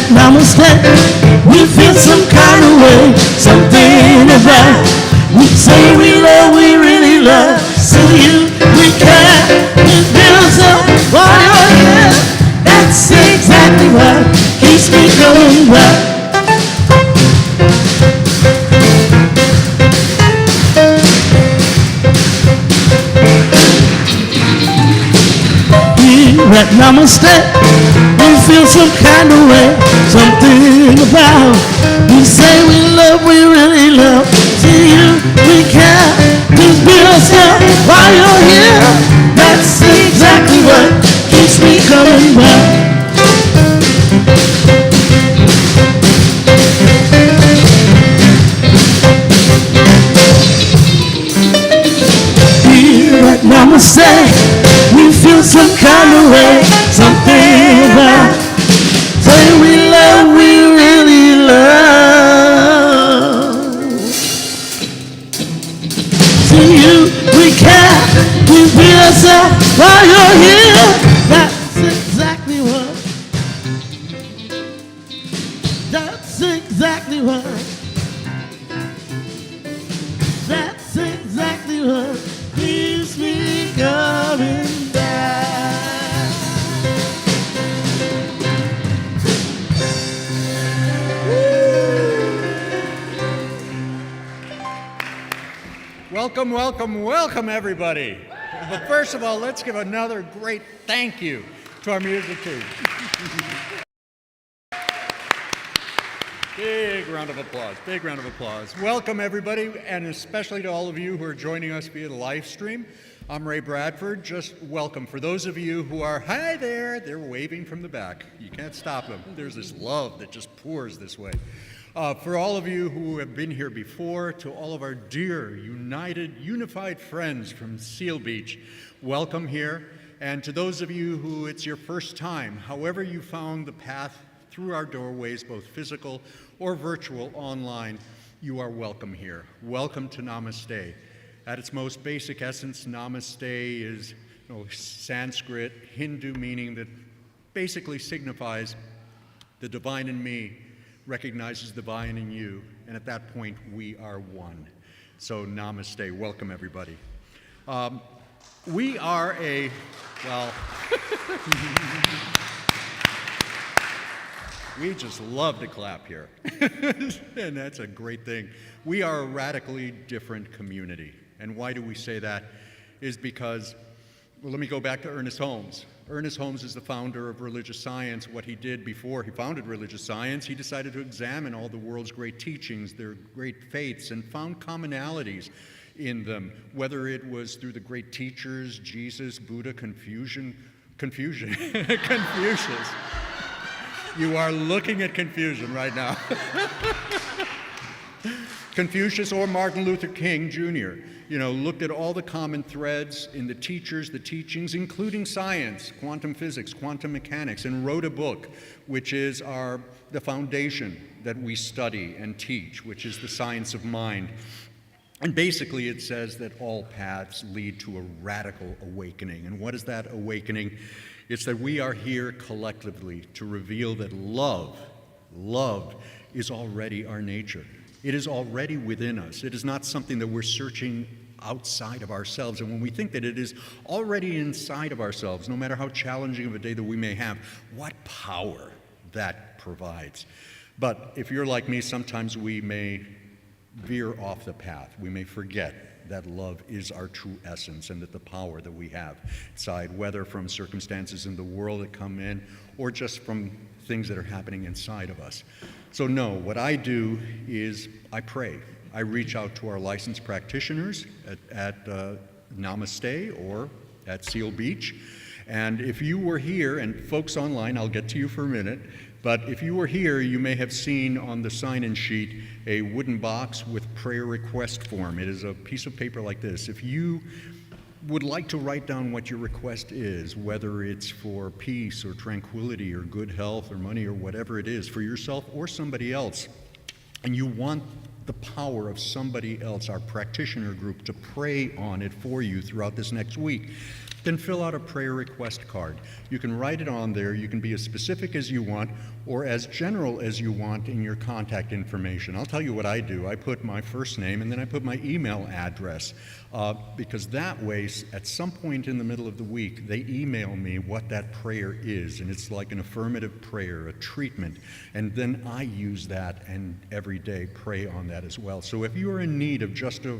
Namasté. We feel some kind of way, something about. We say we love, we really love. So you, we care, we feel so while you're here. That's exactly what keeps me going back. At Namasté, we feel some kind of way, something about. We say we love, we really love. See you, we care, just be yourself while you're here. That's exactly what keeps me coming back. Here at Namasté, we feel some kind of way, something about. Say we love, we really love. See you, we care, we be ourselves while you're here. That's exactly what. That's exactly what. That's exactly what keeps me coming. Welcome, welcome, welcome, everybody. But first of all, let's give another great thank you to our music team. Big round of applause, big round of applause. Welcome, everybody, and especially to all of you who are joining us via the live stream. I'm Ray Bradford. Just welcome. For those of you who are, hi there, they're waving from the back. You can't stop them. There's this love that just pours this way. For all of you who have been here before, to all of our dear, unified friends from Seal Beach, welcome here. And to those of you who it's your first time, however you found the path through our doorways, both physical or virtual online, you are welcome here. Welcome to Namasté. At its most basic essence, Namasté is Sanskrit, Hindu meaning that basically signifies the divine in me recognizes the divine in you, and at that point, we are one. So Namaste, welcome everybody. We are a, well, we just love to clap here, and that's a great thing. We are a radically different community, and why do we say that? Is because, well, let me go back to Ernest Holmes. Ernest Holmes is the founder of religious science. What he did before he founded religious science, he decided to examine all the world's great teachings, their great faiths, and found commonalities in them, whether it was through the great teachers, Jesus, Buddha, Confucius. You are looking at confusion right now. Confucius or Martin Luther King Jr., looked at all the common threads in the teachers, the teachings, including science, quantum physics, quantum mechanics, and wrote a book, which is the foundation that we study and teach, which is the science of mind. And basically it says that all paths lead to a radical awakening. And what is that awakening? It's that we are here collectively to reveal that love is already our nature. It is already within us. It is not something that we're searching outside of ourselves. And when we think that it is already inside of ourselves, no matter how challenging of a day that we may have, what power that provides. But if you're like me, sometimes we may veer off the path. We may forget that love is our true essence and that the power that we have inside, whether from circumstances in the world that come in or just from things that are happening inside of us. So no, what I do is I pray. I reach out to our licensed practitioners at Namasté or at Seal Beach. And if you were here, and folks online, I'll get to you for a minute, but if you were here, you may have seen on the sign-in sheet a wooden box with prayer request form. It is a piece of paper like this. If you would like to write down what your request is, whether it's for peace or tranquility or good health or money or whatever it is, for yourself or somebody else, and you want the power of somebody else, our practitioner group, to pray on it for you throughout this next week, then fill out a prayer request card. You can write it on there. You can be as specific as you want or as general as you want in your contact information. I'll tell you what I do. I put my first name and then I put my email address because that way, at some point in the middle of the week, they email me what that prayer is, and it's like an affirmative prayer, a treatment, and then I use that and every day pray on that as well. So if you are in need of just a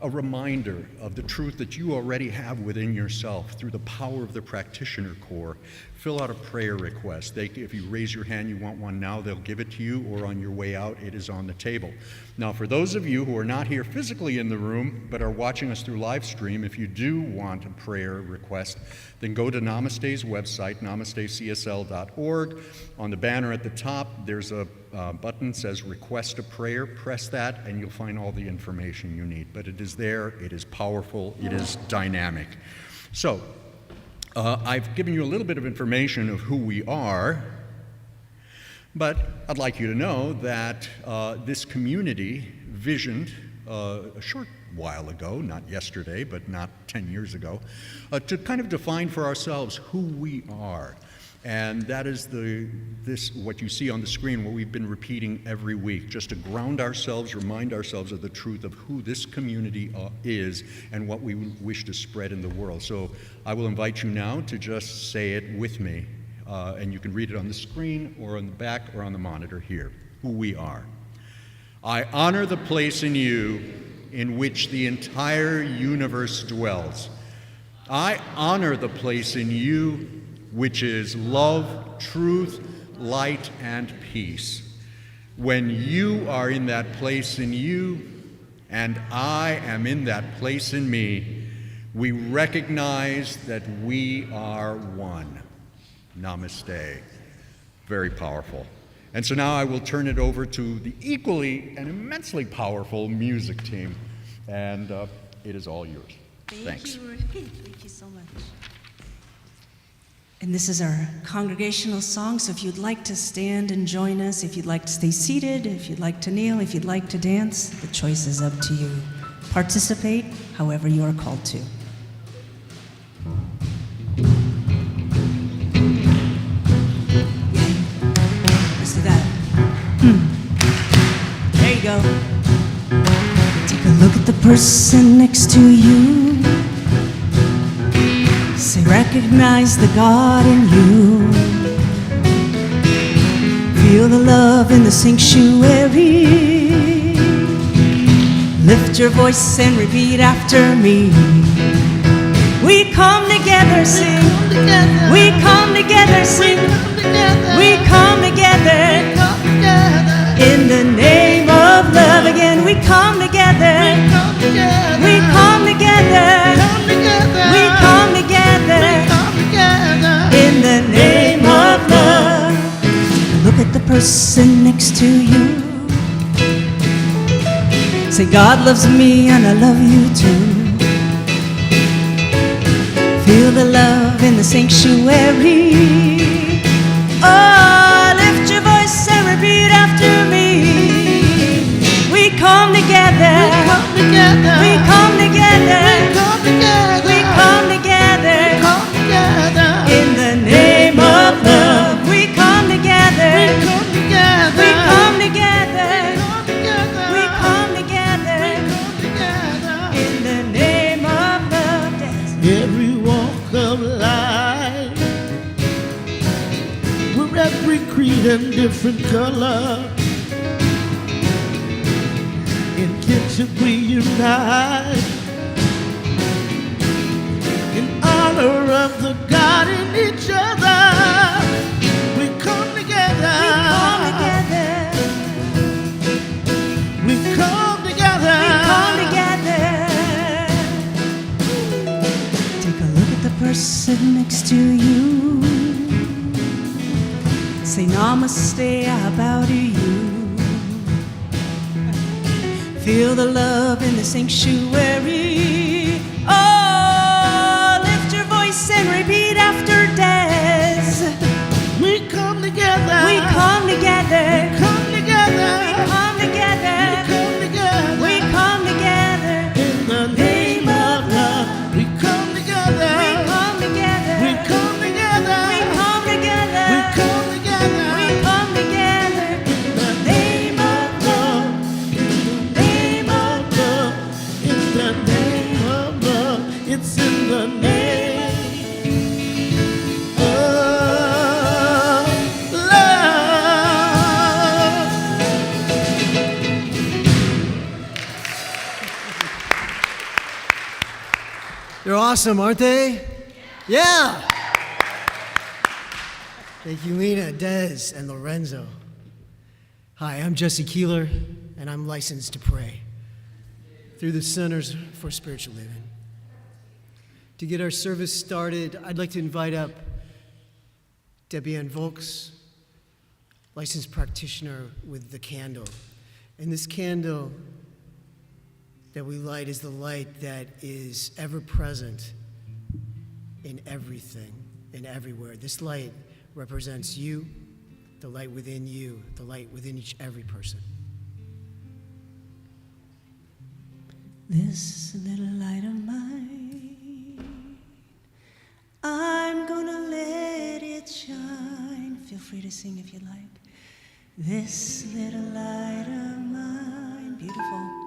reminder of the truth that you already have within yourself through the power of the practitioner core, fill out a prayer request. If you raise your hand, you want one now, they'll give it to you, or on your way out, it is on the table. Now, for those of you who are not here physically in the room, but are watching us through live stream, if you do want a prayer request, then go to Namasté's website, namastecsl.org. On the banner at the top, there's a button that says Request a Prayer. Press that, and you'll find all the information you need. But it is there, it is powerful, it is dynamic. So, I've given you a little bit of information of who we are, but I'd like you to know that this community visioned a short while ago, not yesterday, but not 10 years ago, to kind of define for ourselves who we are. And that is what you see on the screen, what we've been repeating every week, just to ground ourselves, remind ourselves of the truth of who this community is and what we wish to spread in the world. So I will invite you now to just say it with me, and you can read it on the screen or on the back or on the monitor here, who we are. I honor the place in you in which the entire universe dwells. I honor the place in you which is love, truth, light, and peace. When you are in that place in you, and I am in that place in me, we recognize that we are one. Namaste. Very powerful. And so now I will turn it over to the equally and immensely powerful music team, and it is all yours. Thanks. Thank you so much. And this is our congregational song, so if you'd like to stand and join us, if you'd like to stay seated, if you'd like to kneel, if you'd like to dance, the choice is up to you. Participate however you are called to. Let's do that. There you go. Take a look at the person next to you. Say, recognize the God in you. Feel the love in the sanctuary. Lift your voice and repeat after me. We come together, sing. We come together, sing. We come together. In the name of love again, we come together. We come together. We come together. In the name of love. Look at the person next to you. Say, God loves me and I love you too. Feel the love in the sanctuary. Oh, lift your voice and repeat after me. We come together. We come together. We come together. In the name of love. We come together. We come together. We come together. In the name of love. Every walk of life, we're every creed and different color. In kinship we unite, in honor of the God in each other. We come together. We come together. We come together. Take a look at the person next to you. Say, Namaste, I bow to you. Feel the love in the sanctuary. Oh, lift your voice and repeat after Des. We come together. We come together. Come together. We come together. Come together. We come together. In the name of love, we come together. We come awesome, aren't they? Yeah. Thank you, Lena, Dez, and Lorenzo. Hi, I'm Jesse Keeler, and I'm licensed to pray through the Centers for Spiritual Living. To get our service started, I'd like to invite up Debbie Ann Volks, licensed practitioner with the candle. And this candle that we light is the light that is ever present in everything and everywhere. This light represents you, the light within you, the light within every person. This little light of mine, I'm gonna let it shine. Feel free to sing if you like. This little light of mine, beautiful.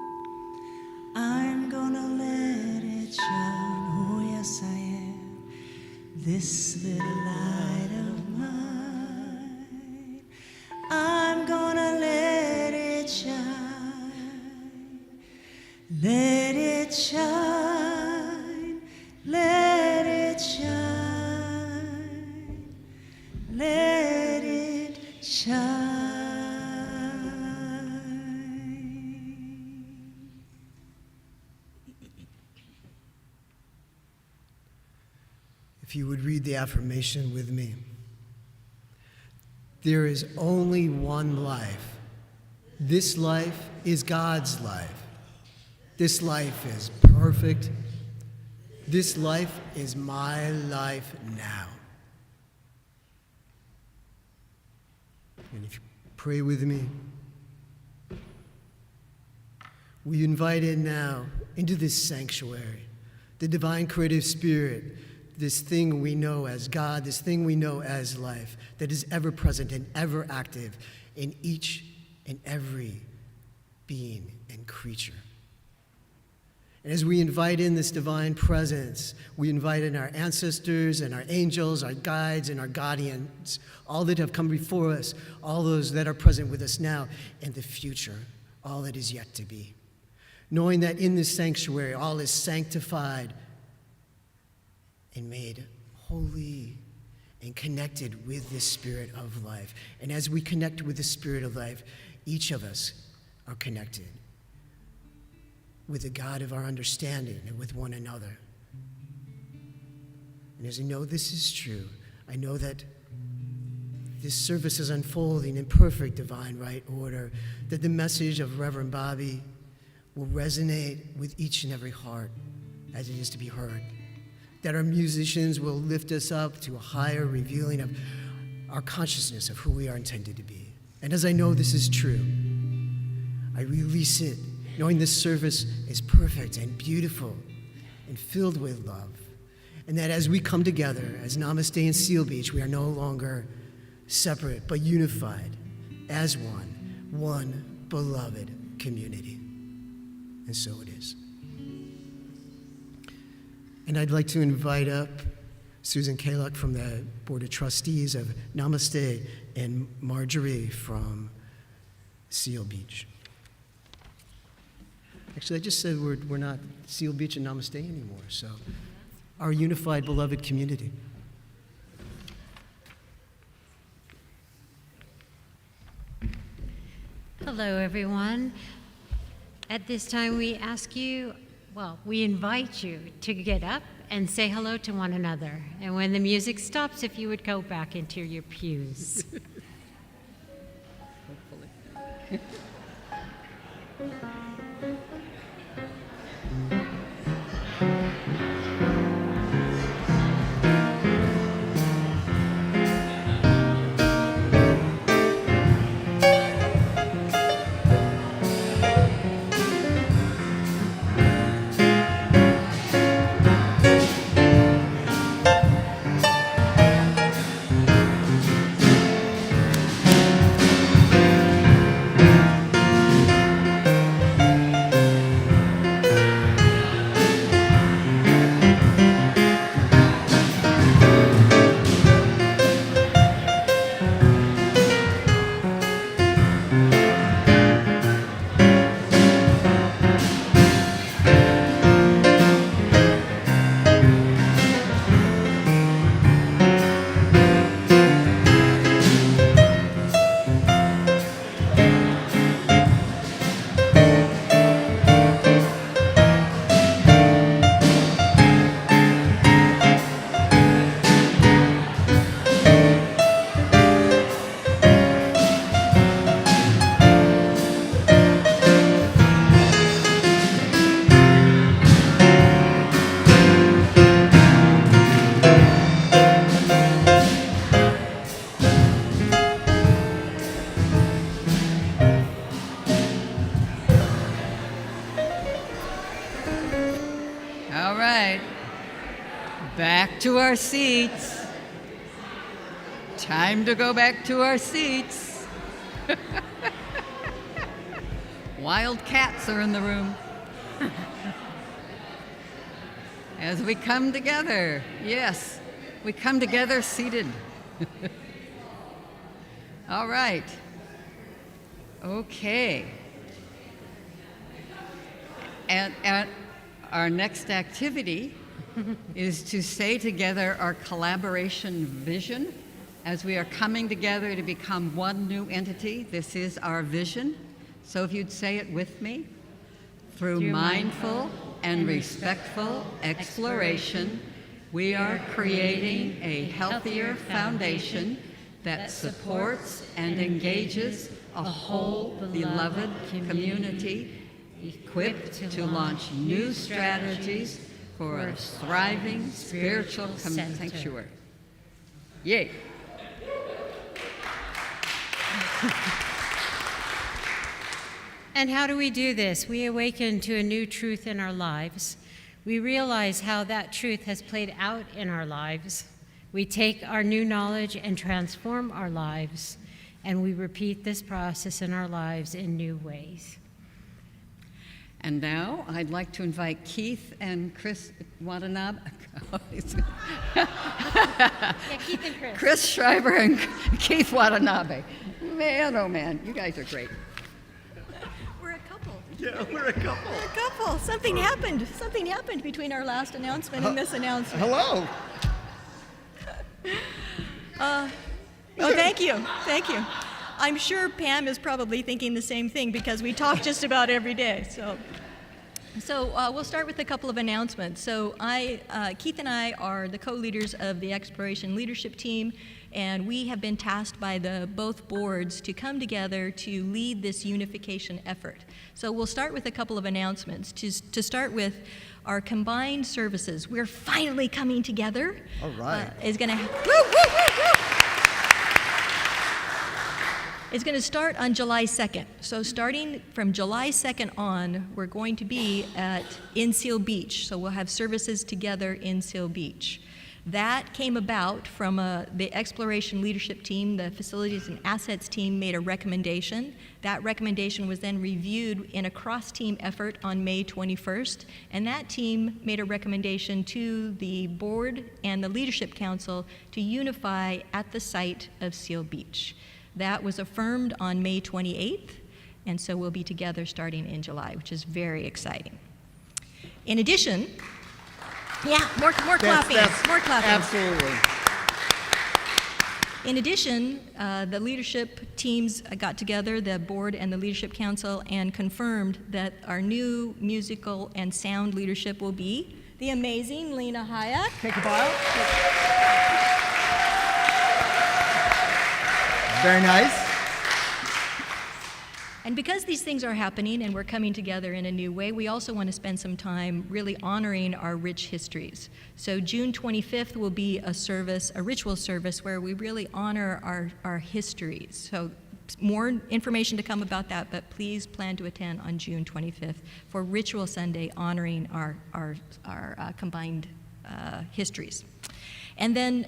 I'm gonna let it shine. Oh, yes, I am. This little light of mine, I'm gonna let it shine. Let it shine. Let it shine. Let it shine. If you would read the affirmation with me. There is only one life. This life is God's life. This life is perfect. This life is my life now. And if you pray with me, we invite in now into this sanctuary, the divine creative spirit, this thing we know as God, this thing we know as life, that is ever present and ever active in each and every being and creature. And as we invite in this divine presence, we invite in our ancestors and our angels, our guides and our guardians, all that have come before us, all those that are present with us now and the future, all that is yet to be. Knowing that in this sanctuary, all is sanctified and made holy and connected with this spirit of life. And as we connect with the spirit of life, each of us are connected with the God of our understanding and with one another. And as I know this is true, I know that this service is unfolding in perfect divine right order, that the message of Reverend Bobby will resonate with each and every heart as it is to be heard, that our musicians will lift us up to a higher revealing of our consciousness of who we are intended to be. And as I know this is true, I release it, knowing this service is perfect and beautiful and filled with love. And that as we come together as Namasté and Seal Beach, we are no longer separate, but unified as one beloved community. And so it is. And I'd like to invite up Susan Kaluk from the Board of Trustees of Namasté and Marjorie from Seal Beach. Actually, I just said we're not Seal Beach and Namasté anymore, so our unified, beloved community. Hello, everyone. At this time, we invite you to get up and say hello to one another. And when the music stops, if you would go back into your pews. to our seats. Time to go back to our seats. Wild cats are in the room. As we come together, yes, we come together seated. All right. Okay. And our next activity is to say together our collaboration vision as we are coming together to become one new entity. This is our vision. So if you'd say it with me. Through mindful and respectful exploration, we are creating a healthier foundation that supports and engages a whole beloved community equipped to launch new strategies for a thriving spiritual sanctuary. Yay! And how do we do this? We awaken to a new truth in our lives. We realize how that truth has played out in our lives. We take our new knowledge and transform our lives, and we repeat this process in our lives in new ways. And now I'd like to invite Keith and Chris Watanabe. Yeah, Keith and Chris. Chris Schreiber and Keith Watanabe. Man, oh man, you guys are great. We're a couple. Yeah, we're a couple. We're a couple. Something happened. Something happened between our last announcement and this announcement. Hello. Oh, thank you. Thank you. I'm sure Pam is probably thinking the same thing because we talk just about every day. So we'll start with a couple of announcements. So Keith and I are the co-leaders of the Exploration Leadership Team, and we have been tasked by both boards to come together to lead this unification effort. So we'll start with a couple of announcements. To start with, our combined services, we're finally coming together. All right. Is going to It's going to start on July 2nd. So starting from July 2nd on, we're going to be in Seal Beach. So we'll have services together in Seal Beach. That came about from the Exploration Leadership Team. The Facilities and Assets Team made a recommendation. That recommendation was then reviewed in a cross-team effort on May 21st. And that team made a recommendation to the board and the Leadership Council to unify at the site of Seal Beach. That was affirmed on May 28th, and so we'll be together starting in July, which is very exciting. In addition, more clapping, more clapping. Absolutely. In addition, the leadership teams got together, the board and the Leadership Council, and confirmed that our new musical and sound leadership will be the amazing Lena Hayek. Take a bow. Very nice. And because these things are happening and we're coming together in a new way, we also want to spend some time really honoring our rich histories. So June 25th will be a ritual service where we really honor our histories. So more information to come about that, but please plan to attend on June 25th for Ritual Sunday honoring our combined histories. And then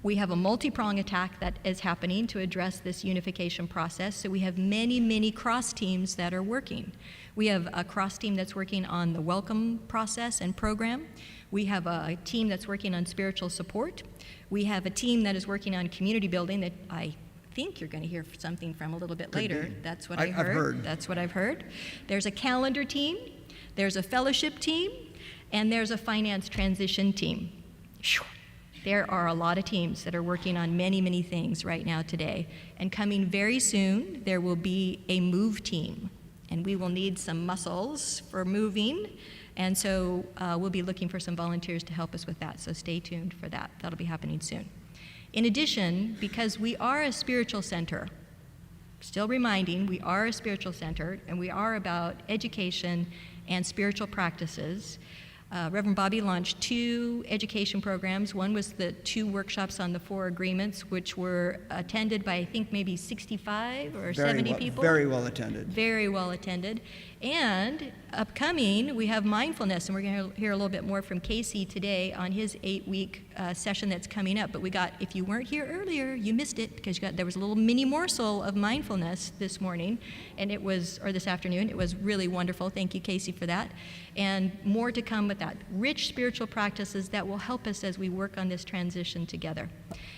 we have a multi-prong attack that is happening to address this unification process. So we have many, many cross teams that are working. We have a cross team that's working on the welcome process and program. We have a team that's working on spiritual support. We have a team that is working on community building that I think you're going to hear something from a little bit later. That's what I heard. I've heard. That's what I've heard. There's a calendar team, there's a fellowship team, and there's a finance transition team. There are a lot of teams that are working on many, many things right now today. And coming very soon, there will be a move team. And we will need some muscles for moving. And so we'll be looking for some volunteers to help us with that. So stay tuned for that. That'll be happening soon. In addition, because we are a spiritual center, still reminding, we are a spiritual center, and we are about education and spiritual practices, Reverend Bobby launched 2 education programs. One was the 2 workshops on the 4 agreements, which were attended by, I think, maybe 65 or 70 people. Very well attended. Very well attended. And upcoming, we have mindfulness, and we're going to hear a little bit more from Casey today on his 8-week session that's coming up. But we got, if you weren't here earlier, you missed it, because there was a little mini morsel of mindfulness this morning, and it was, or this afternoon. It was really wonderful. Thank you, Casey, for that. And more to come with that. Rich spiritual practices that will help us as we work on this transition together.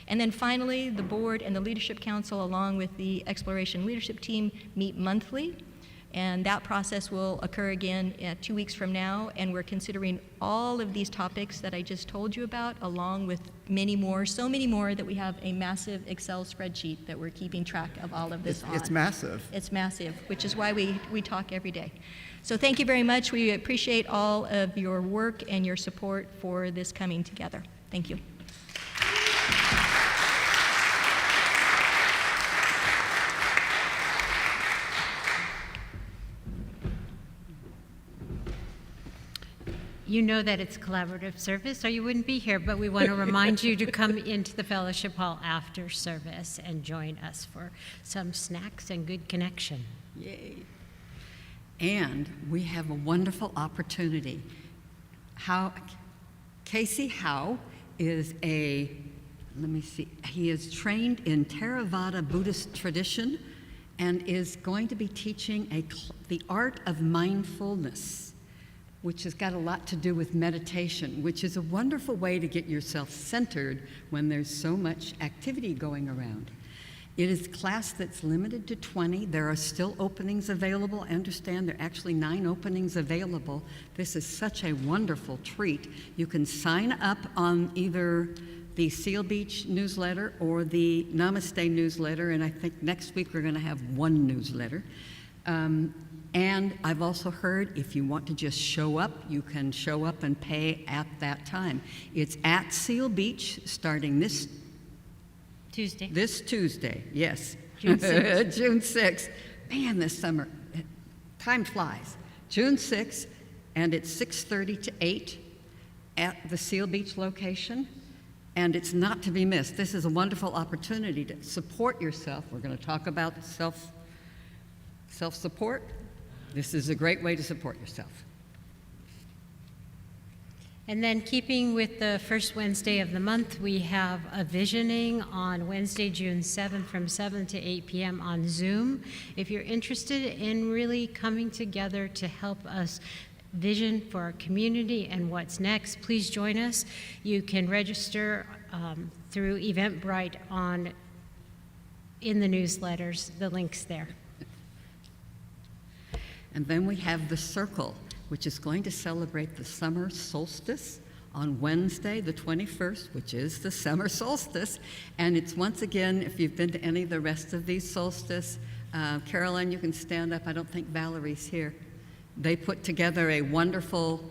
And then finally, the board and the leadership council, along with the exploration leadership team, meet monthly. And that process will occur again 2 weeks from now, and we're considering all of these topics that I just told you about, along with many more, so many more, that we have a massive Excel spreadsheet that we're keeping track of all of this on. It's massive. It's massive, which is why we talk every day. So thank you very much. We appreciate all of your work and your support for this coming together. Thank you. You know that it's a collaborative service, or you wouldn't be here, but we want to remind you to come into the fellowship hall after service and join us for some snacks and good connection. Yay. And we have a wonderful opportunity. Casey Howe is he is trained in Theravada Buddhist tradition and is going to be teaching the art of mindfulness, which has got a lot to do with meditation, which is a wonderful way to get yourself centered when there's so much activity going around. It is a class that's limited to 20. There are still openings available. I understand there are actually 9 openings available. This is such a wonderful treat. You can sign up on either the Seal Beach newsletter or the Namasté newsletter, and I think next week we're going to have 1 newsletter. And I've also heard if you want to just show up, you can show up and pay at that time. It's at Seal Beach starting this Tuesday, yes. June 6th. June 6th. Man, this summer, time flies. June 6th, and it's 6:30 to 8 at the Seal Beach location, and it's not to be missed. This is a wonderful opportunity to support yourself. We're going to talk about self-support. This is a great way to support yourself. And then, keeping with the first Wednesday of the month, we have a visioning on Wednesday, June 7th from 7 to 8 p.m. on Zoom. If you're interested in really coming together to help us vision for our community and what's next, please join us. You can register through Eventbrite in the newsletters, the link's there. And then we have the Circle, which is going to celebrate the summer solstice on Wednesday, the 21st, which is the summer solstice. And it's once again, if you've been to any of the rest of these solstices, Carolyn, you can stand up. I don't think Valerie's here. They put together a wonderful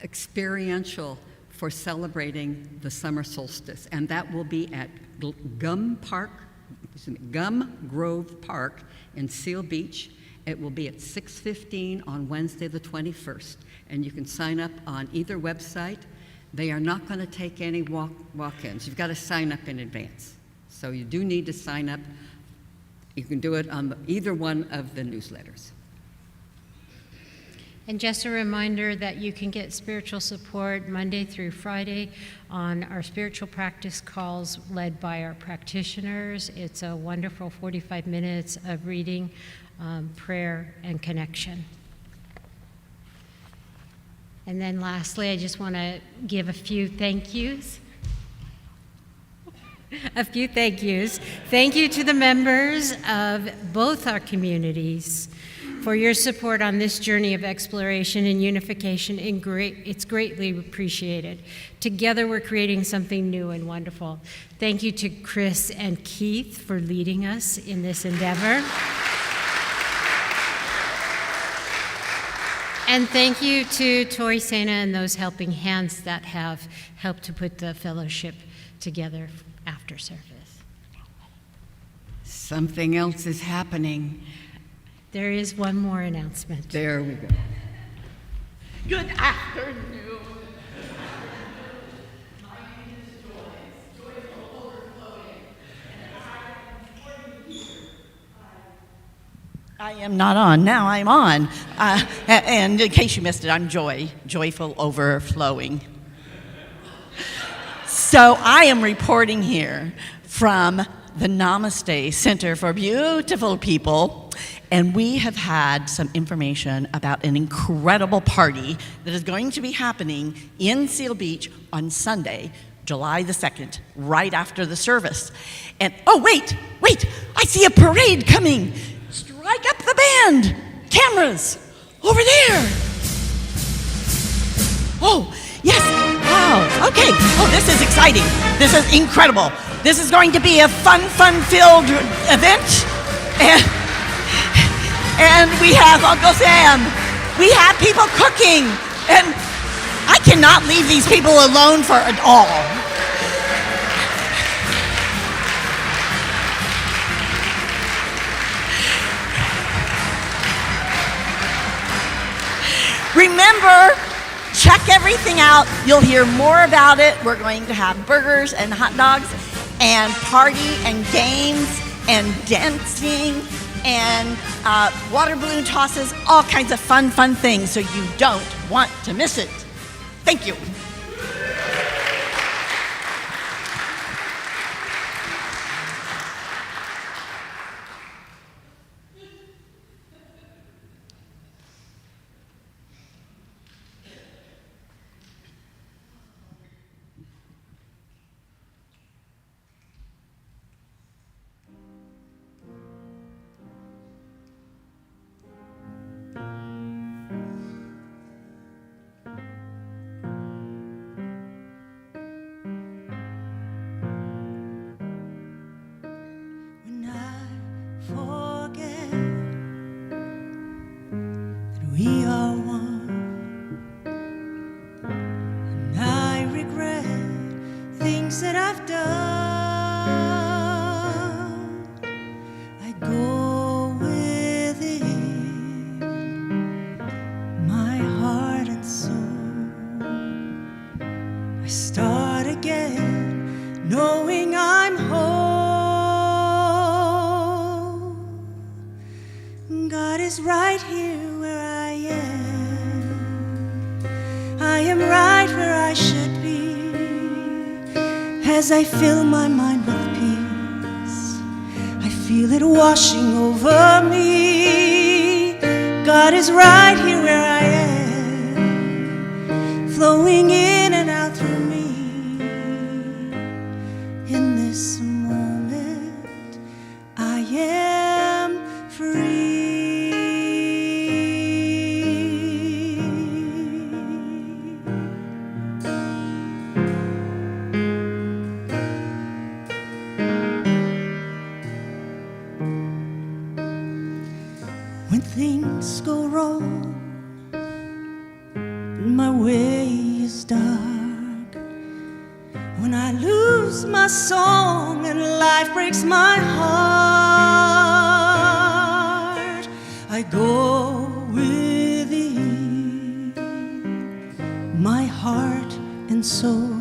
experiential for celebrating the summer solstice. And that will be at Gum Grove Park in Seal Beach. It will be at 6:15 on Wednesday the 21st, and you can sign up on either website. They are not going to take any walk-ins. You've got to sign up in advance. So you do need to sign up. You can do it on either one of the newsletters. And just a reminder that you can get spiritual support Monday through Friday on our spiritual practice calls led by our practitioners. It's a wonderful 45 minutes of reading, prayer, and connection. And then lastly, I just want to give a few thank yous. Thank you to the members of both our communities for your support on this journey of exploration and unification. It's greatly appreciated. Together, we're creating something new and wonderful. Thank you to Chris and Keith for leading us in this endeavor. And thank you to Tori Sena and those helping hands that have helped to put the fellowship together after service. Something else is happening. There is one more announcement. There we go. Good afternoon. I am not on. Now I'm on. And in case you missed it, I'm Joy, joyful overflowing. So I am reporting here from the Namasté Center for Beautiful People, and we have had some information about an incredible party that is going to be happening in Seal Beach on Sunday, July the 2nd, right after the service. And, oh, wait, I see a parade coming. Strike up the band. Cameras, over there. Oh, yes, wow, okay. Oh, this is exciting. This is incredible. This is going to be a fun-filled event. And we have Uncle Sam. We have people cooking. And I cannot leave these people alone for it all. Remember, check everything out. You'll hear more about it. We're going to have burgers and hot dogs and party and games and dancing and water balloon tosses, all kinds of fun things, so you don't want to miss it. Thank you. We are one, and I regret things that I've done. I go within my heart and soul. I start again, knowing I'm whole. God is right here where I am. I am right where I should be. As I fill my mind with peace, I feel it washing over me. God is right here where I am, flowing in and out through me. In this moment, I am free. When things go wrong and my way is dark, when I lose my song and life breaks my heart, I go within my heart and soul.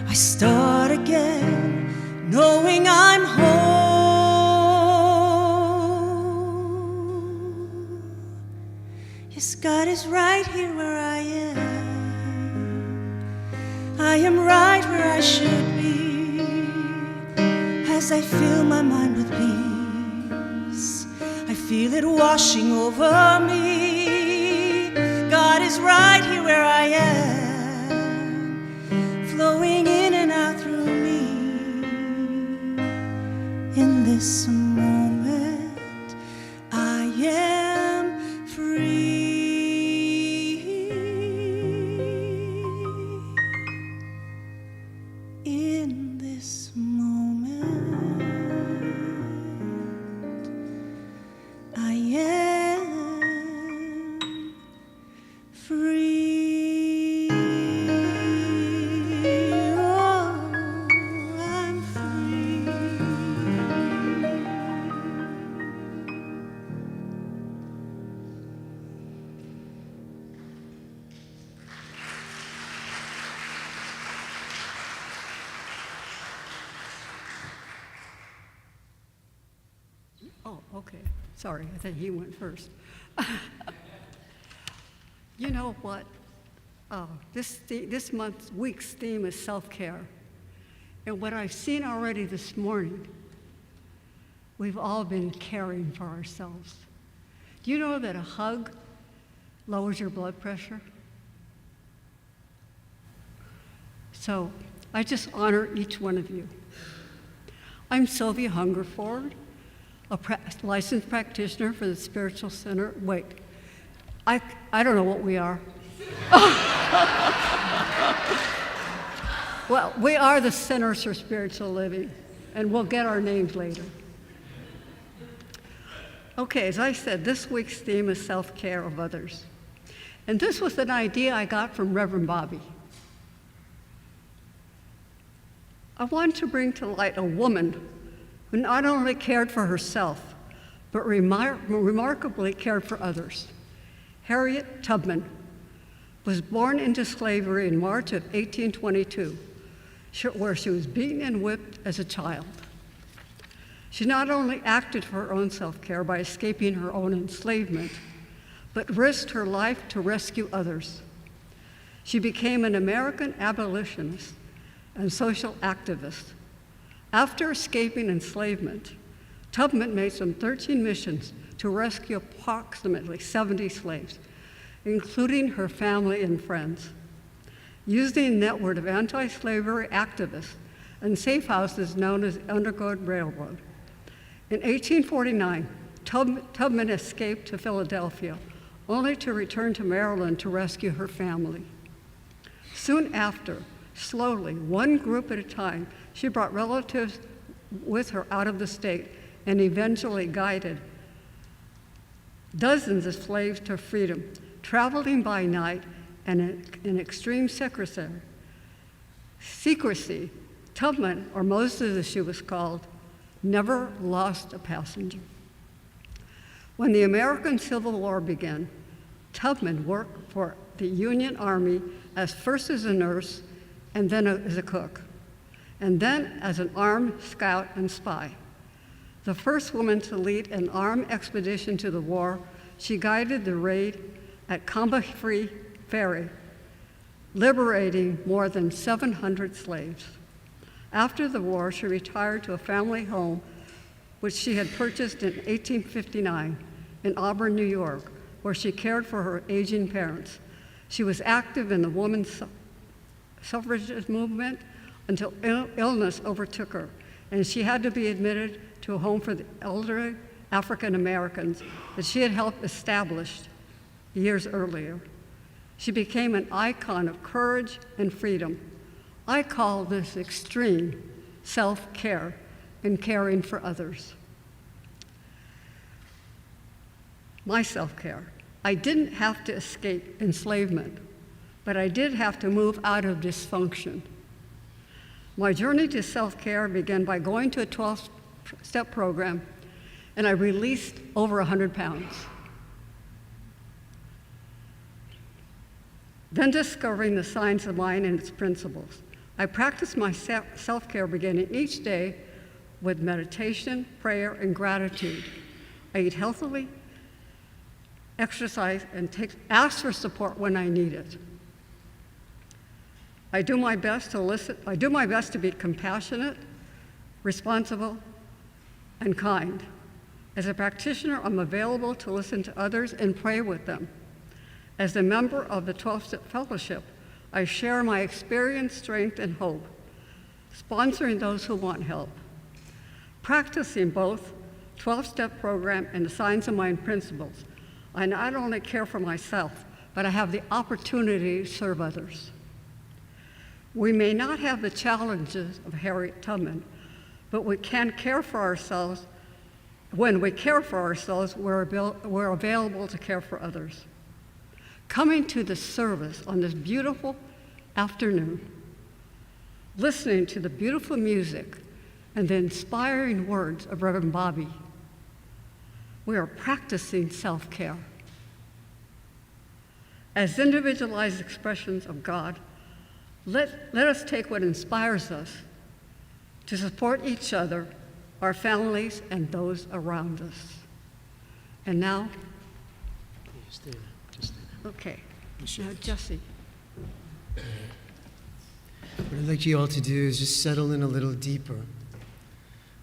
I start again, knowing I'm whole. Yes, God is right here where I am. I am right where I should be. As I fill my mind with peace, I feel it washing over me. God is right here where I am, flowing in and out through me. In this moment, I am free. In this moment, I am free. Oh, I'm free. okay. Sorry, I think he went first. You know what? This week's theme is self-care. And what I've seen already this morning, we've all been caring for ourselves. Do you know that a hug lowers your blood pressure? So I just honor each one of you. I'm Sylvia Hungerford, a licensed practitioner for the Spiritual Center. Wait, I don't know what we are. Well, we are the Centers for Spiritual Living, and we'll get our names later. Okay, as I said, this week's theme is self-care of others. And this was an idea I got from Reverend Bobby. I wanted to bring to light a woman who not only cared for herself, but remarkably cared for others. Harriet Tubman was born into slavery in March of 1822, where she was beaten and whipped as a child. She not only acted for her own self-care by escaping her own enslavement, but risked her life to rescue others. She became an American abolitionist and social activist. After escaping enslavement, Tubman made some 13 missions to rescue approximately 70 slaves, including her family and friends. Using a network of anti-slavery activists and safe houses known as the Underground Railroad. In 1849, Tubman escaped to Philadelphia, only to return to Maryland to rescue her family. Soon after, slowly, one group at a time, she brought relatives with her out of the state and eventually guided dozens of slaves to freedom, traveling by night and in extreme secrecy. Tubman, or Moses as she was called, never lost a passenger. When the American Civil War began, Tubman worked for the Union Army first as a nurse and then as a cook, and then as an armed scout and spy. The first woman to lead an armed expedition to the war, she guided the raid at Combahee Ferry, liberating more than 700 slaves. After the war, she retired to a family home, which she had purchased in 1859 in Auburn, New York, where she cared for her aging parents. She was active in the women's suffrage movement until illness overtook her, and she had to be admitted to a home for the elderly African Americans that she had helped establish years earlier. She became an icon of courage and freedom. I call this extreme self-care and caring for others. My self-care. I didn't have to escape enslavement, but I did have to move out of dysfunction. My journey to self-care began by going to a 12-step program, and I released over 100 pounds. Then discovering the science of mind and its principles. I practiced my self-care beginning each day with meditation, prayer, and gratitude. I eat healthily, exercise, and ask for support when I need it. I do my best to listen. I do my best to be compassionate, responsible, and kind. As a practitioner, I'm available to listen to others and pray with them. As a member of the 12-Step Fellowship, I share my experience, strength, and hope, sponsoring those who want help. Practicing both 12-Step program and the Science of Mind principles, I not only care for myself, but I have the opportunity to serve others. We may not have the challenges of Harriet Tubman, but we can care for ourselves. When we care for ourselves, we're available to care for others. Coming to the service on this beautiful afternoon, listening to the beautiful music and the inspiring words of Reverend Bobby, we are practicing self-care. As individualized expressions of God, let us take what inspires us to support each other, our families, and those around us. And now, Stay there. Just stay there. okay, now Jesse. What I'd like you all to do is just settle in a little deeper.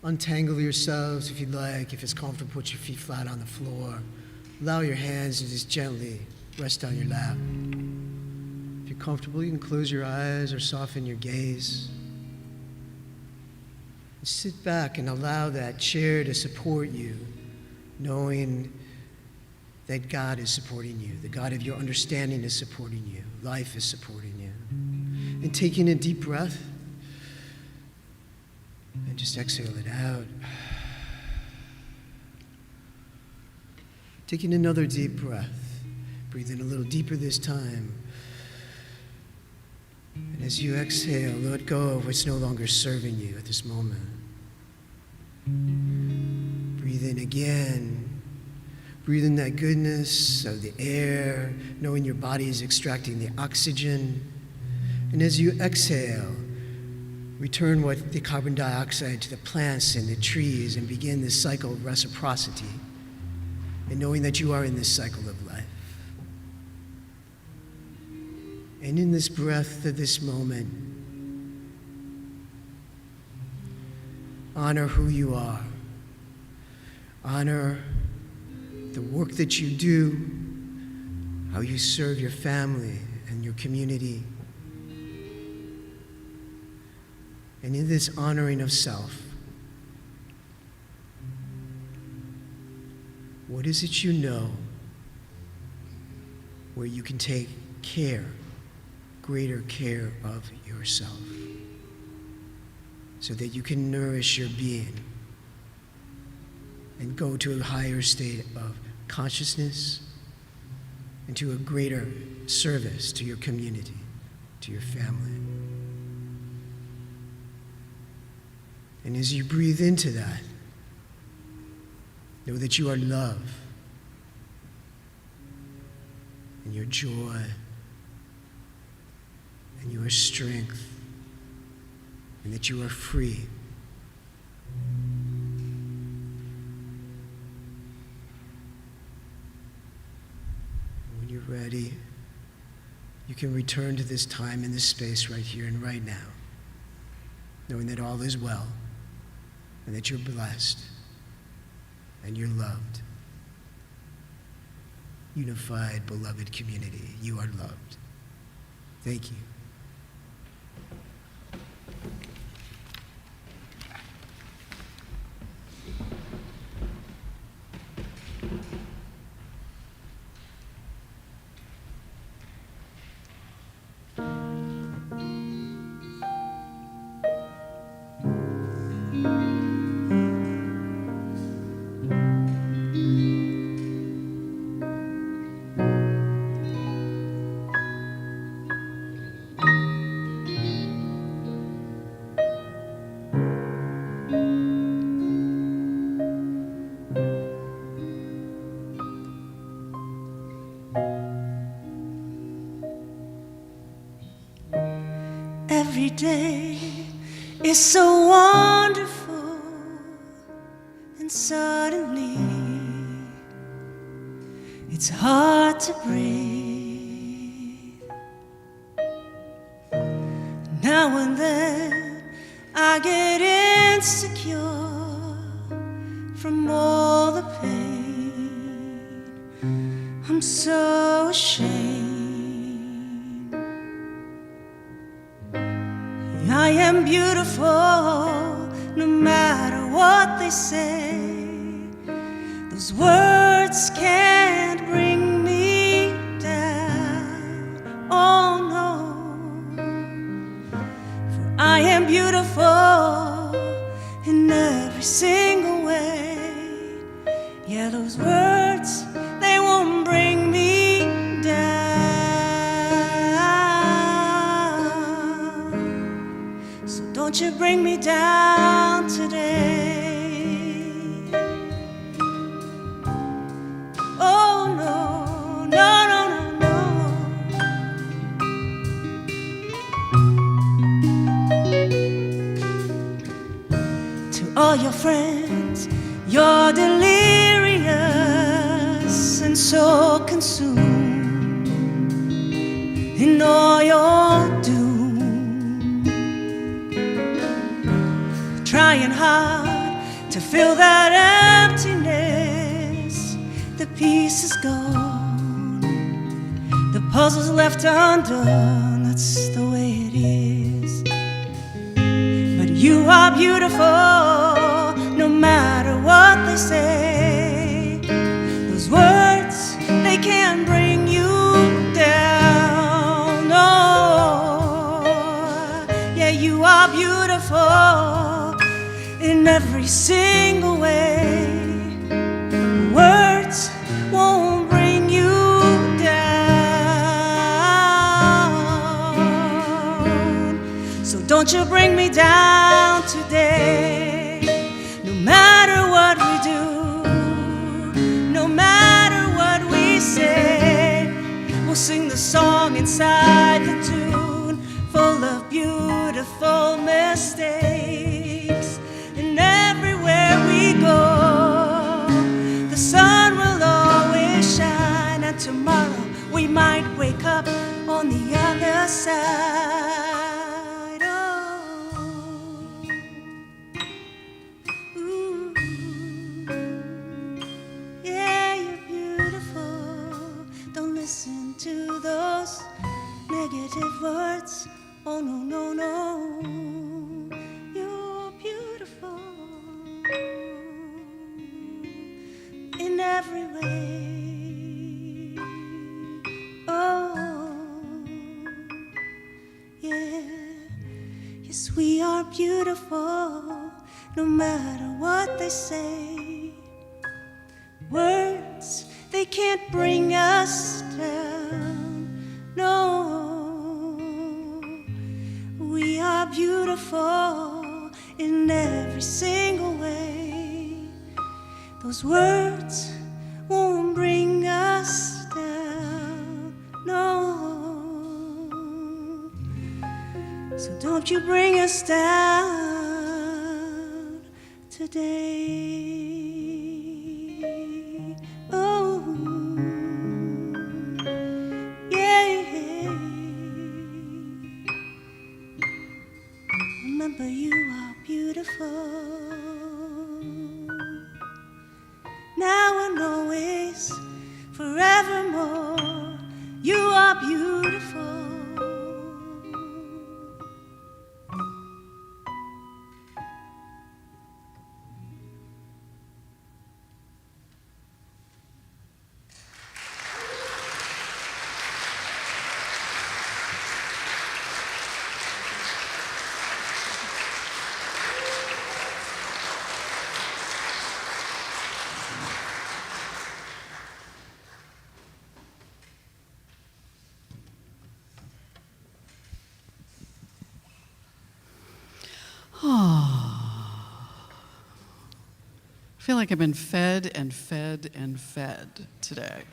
Untangle yourselves if you'd like. If it's comfortable, put your feet flat on the floor. Allow your hands to just gently rest on your lap. If you're comfortable, you can close your eyes or soften your gaze. And sit back and allow that chair to support you, knowing that God is supporting you. The God of your understanding is supporting you. Life is supporting you. And taking a deep breath, and just exhale it out. Taking another deep breath. Breathe in a little deeper this time. And as you exhale, let go of what's no longer serving you at this moment. Breathe in again. Breathe in that goodness of the air, knowing your body is extracting the oxygen. And as you exhale, return what the carbon dioxide to the plants and the trees and begin this cycle of reciprocity. And knowing that you are in this cycle of life. And in this breath of this moment, honor who you are. Honor the work that you do, how you serve your family and your community. And in this honoring of self, what is it you know where you can take care, greater care of yourself, so that you can nourish your being and go to a higher state of consciousness and to a greater service to your community, to your family. And as you breathe into that, know that you are love and your joy and your strength and that you are free. And when you're ready, you can return to this time and this space right here and right now, knowing that all is well and that you're blessed and you're loved. Unified, beloved community, you are loved. Thank you. Every day is so wonderful, and suddenly it's hard to breathe. Now and then I get insecure from all the pain. I'm so ashamed. I am beautiful, no matter what they say. Those words can't bring me down. Oh no, for I am beautiful in every single way. Yeah, those words, they won't bring me down. Don't you bring me down today. Oh no, no, no, no, no. To all your friends, you're delirious. so consumed in all your doom, trying hard to fill that emptiness. The piece is gone, the puzzle's left undone. That's the way it is. But you are beautiful, no matter what they say. Those words, they can't bring you down. Oh, yeah, you are beautiful in every single way. Words won't bring you down. So don't you bring me down today. No matter what we do, no matter what we say, we'll sing the song inside the tune, full of beautiful mistakes. And everywhere we go, the sun will always shine. And tomorrow we might wake up on the other side. Oh, ooh. Yeah, you're beautiful. Don't listen to those negative words. Oh, no, no, no. You're beautiful in every way. Oh, yeah. Yes, we are beautiful, no matter what they say. Words, they can't bring us down. No, we are beautiful in every single way. Those words won't bring us down. No, so don't you bring us down today. Oh, yeah. Remember, you are beautiful. Now and always, forevermore, you are beautiful. I feel like I've been fed and fed and fed today.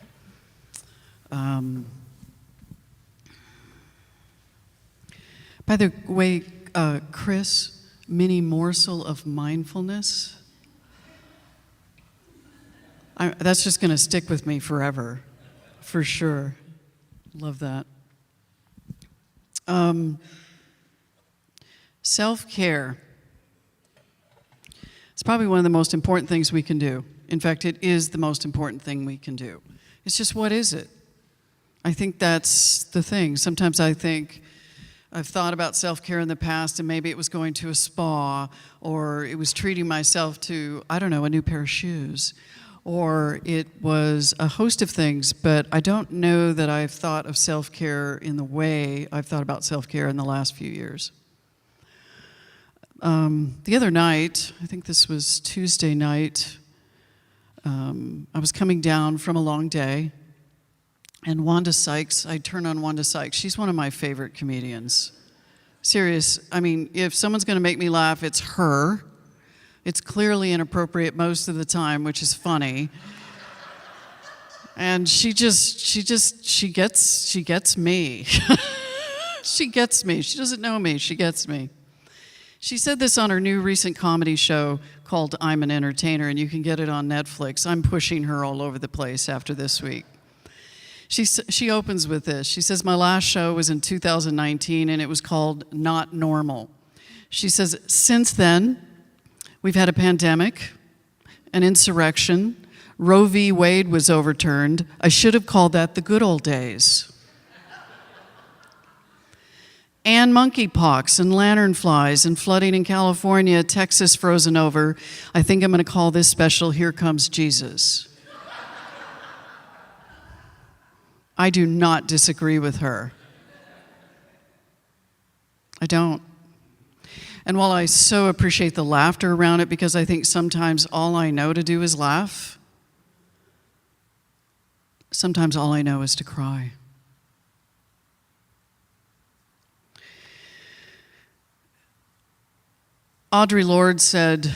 By the way, Chris, mini morsel of mindfulness. That's just going to stick with me forever, for sure. Love that. Self-care. It's probably one of the most important things we can do. In fact, it is the most important thing we can do. It's just, what is it? I think that's the thing. Sometimes I think I've thought about self-care in the past, and maybe it was going to a spa, or it was treating myself to, I don't know, a new pair of shoes, or it was a host of things, but I don't know that I've thought of self-care in the way I've thought about self-care in the last few years. The other night, I think this was Tuesday night, I was coming down from a long day, and Wanda Sykes, I turned on Wanda Sykes. She's one of my favorite comedians. Serious, I mean, if someone's gonna make me laugh, it's her. It's clearly inappropriate most of the time, which is funny. And she gets me. She gets me. She doesn't know me, she gets me. She said this on her new recent comedy show called I'm an Entertainer, and you can get it on Netflix. I'm pushing her all over the place after this week. She opens with this. She says, my last show was in 2019, and it was called Not Normal. She says, since then, we've had a pandemic, an insurrection, Roe v. Wade was overturned. I should have called that the good old days. And monkeypox and lanternflies and flooding in California, Texas frozen over. I think I'm going to call this special Here Comes Jesus. I do not disagree with her. I don't. And while I so appreciate the laughter around it, because I think sometimes all I know to do is laugh, sometimes all I know is to cry. Audre Lorde said,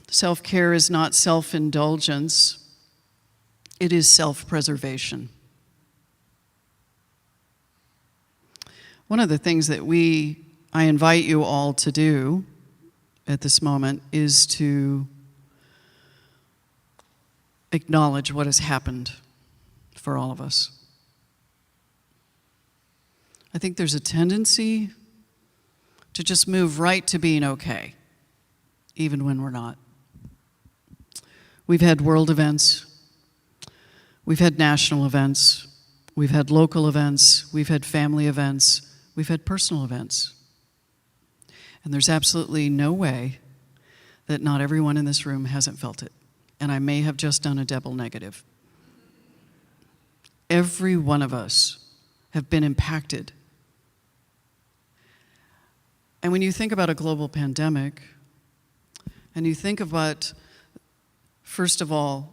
self-care is not self-indulgence, it is self-preservation. One of the things that I invite you all to do at this moment is to acknowledge what has happened for all of us. I think there's a tendency to just move right to being okay, even when we're not. We've had world events, we've had national events, we've had local events, we've had family events, we've had personal events. And there's absolutely no way that not everyone in this room hasn't felt it. And I may have just done a double negative. Every one of us have been impacted. And when you think about a global pandemic, and you think about, first of all,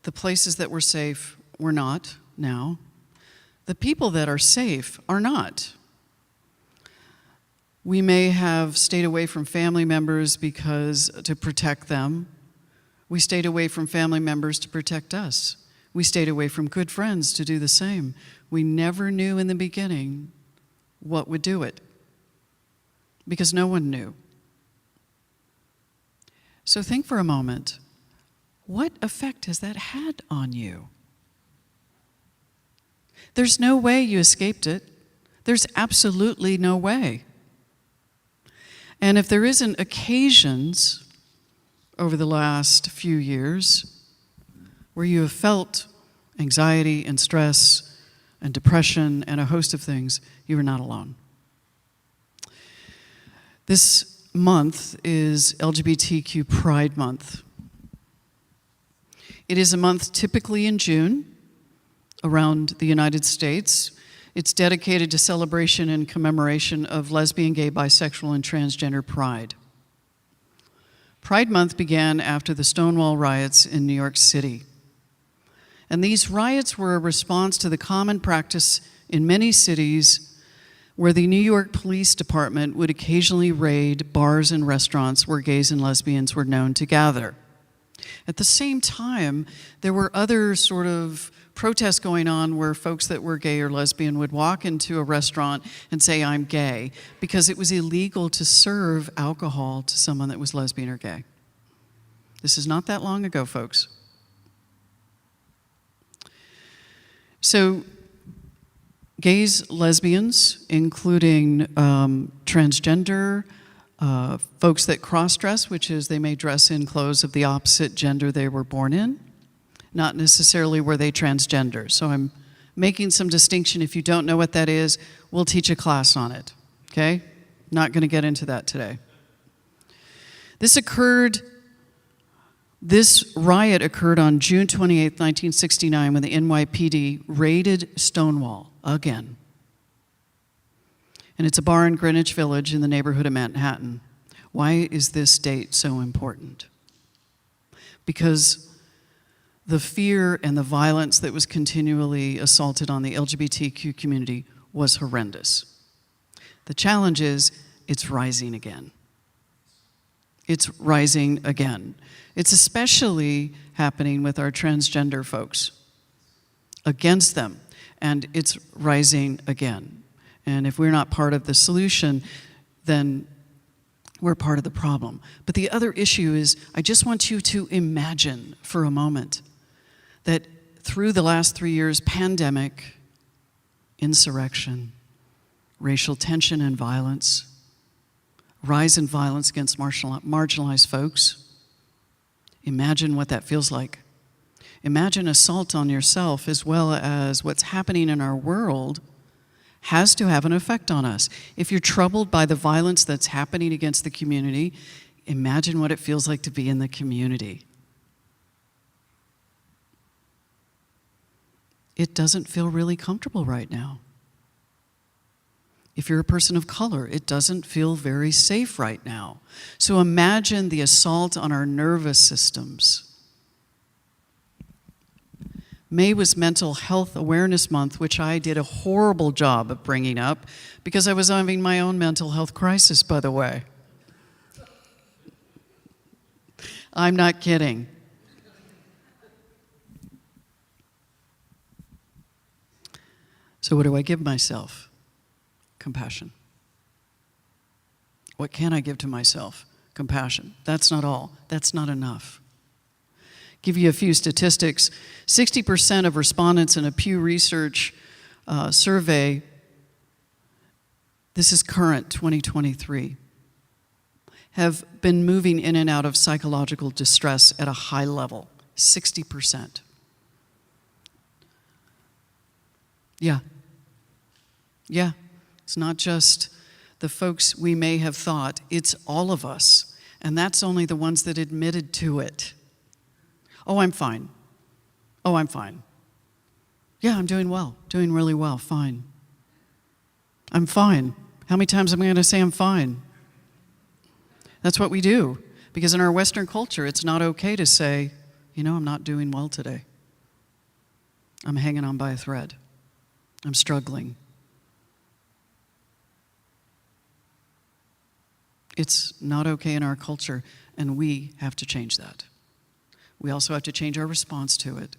the places that were safe were not now. The people that are safe are not. We may have stayed away from family members because to protect them. We stayed away from family members to protect us. We stayed away from good friends to do the same. We never knew in the beginning what would do it, because no one knew. So think for a moment, what effect has that had on you? There's no way you escaped it. There's absolutely no way. And if there isn't occasions over the last few years where you have felt anxiety and stress and depression and a host of things, you are not alone. This month is LGBTQ Pride Month. It is a month typically in June around the United States. It's dedicated to celebration and commemoration of lesbian, gay, bisexual, and transgender pride. Pride Month began after the Stonewall riots in New York City. And these riots were a response to the common practice in many cities where the New York Police Department would occasionally raid bars and restaurants where gays and lesbians were known to gather. At the same time, there were other sort of protests going on where folks that were gay or lesbian would walk into a restaurant and say, I'm gay, because it was illegal to serve alcohol to someone that was lesbian or gay. This is not that long ago, folks. So gays, lesbians, including transgender, folks that cross-dress, which is they may dress in clothes of the opposite gender they were born in, not necessarily were they transgender. So I'm making some distinction. If you don't know what that is, we'll teach a class on it, okay? Not gonna get into that today. This riot occurred on June 28, 1969, when the NYPD raided Stonewall again. And it's a bar in Greenwich Village in the neighborhood of Manhattan. Why is this date so important? Because the fear and the violence that was continually assaulted on the LGBTQ community was horrendous. The challenge is, it's rising again. It's rising again. It's especially happening with our transgender folks, against them, and it's rising again. And if we're not part of the solution, then we're part of the problem. But the other issue is, I just want you to imagine for a moment that through the last 3 years, pandemic, insurrection, racial tension and violence, rise in violence against marginalized folks, imagine what that feels like. Imagine assault on yourself as well as what's happening in our world has to have an effect on us. If you're troubled by the violence that's happening against the community, imagine what it feels like to be in the community. It doesn't feel really comfortable right now. If you're a person of color, it doesn't feel very safe right now. So imagine the assault on our nervous systems. May was Mental Health Awareness Month, which I did a horrible job of bringing up because I was having my own mental health crisis, by the way. I'm not kidding. So what do I give myself? Compassion. What can I give to myself? Compassion. That's not all. That's not enough. Give you a few statistics. 60% of respondents in a Pew Research survey, this is current 2023, have been moving in and out of psychological distress at a high level. 60%. Yeah. It's not just the folks we may have thought, it's all of us. And that's only the ones that admitted to it. Oh, I'm fine. Oh, I'm fine. Yeah, I'm doing well, doing really well, fine. I'm fine. How many times am I going to say I'm fine? That's what we do. Because in our Western culture, it's not okay to say, you know, I'm not doing well today. I'm hanging on by a thread. I'm struggling. It's not okay in our culture, and we have to change that. We also have to change our response to it.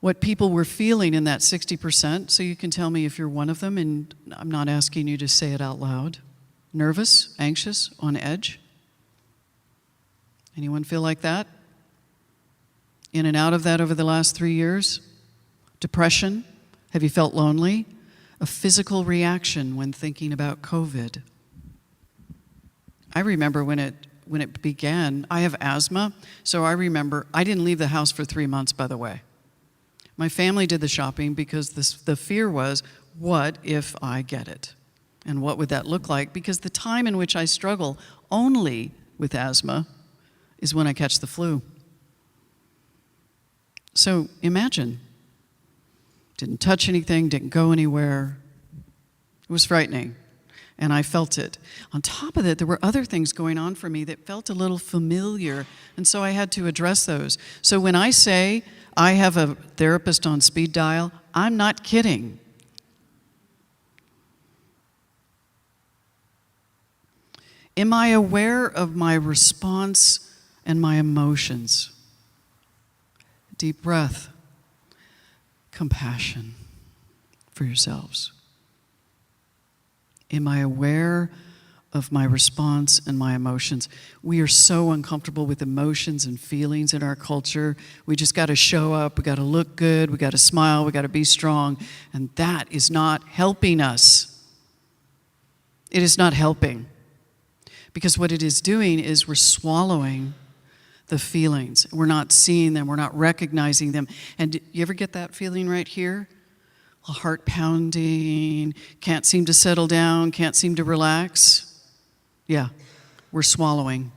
What people were feeling in that 60%, so you can tell me if you're one of them, and I'm not asking you to say it out loud. Nervous, anxious, on edge? Anyone feel like that? In and out of that over the last 3 years? Depression? Have you felt lonely? A physical reaction when thinking about COVID? I remember when it began, I have asthma, so I remember, I didn't leave the house for 3 months, by the way. My family did the shopping because the fear was, what if I get it? And what would that look like? Because the time in which I struggle only with asthma is when I catch the flu. So imagine, didn't touch anything, didn't go anywhere. It was frightening. And I felt it. On top of that, there were other things going on for me that felt a little familiar, and so I had to address those. So when I say I have a therapist on speed dial, I'm not kidding. Am I aware of my response and my emotions? Deep breath. Compassion for yourselves. Am I aware of my response and my emotions? We are so uncomfortable with emotions and feelings in our culture. We just got to show up, we got to look good, we got to smile, we got to be strong, and that is not helping us. It is not helping. Because what it is doing is we're swallowing the feelings. We're not seeing them, we're not recognizing them. And you ever get that feeling right here? A heart pounding, can't seem to settle down, can't seem to relax. Yeah, we're swallowing.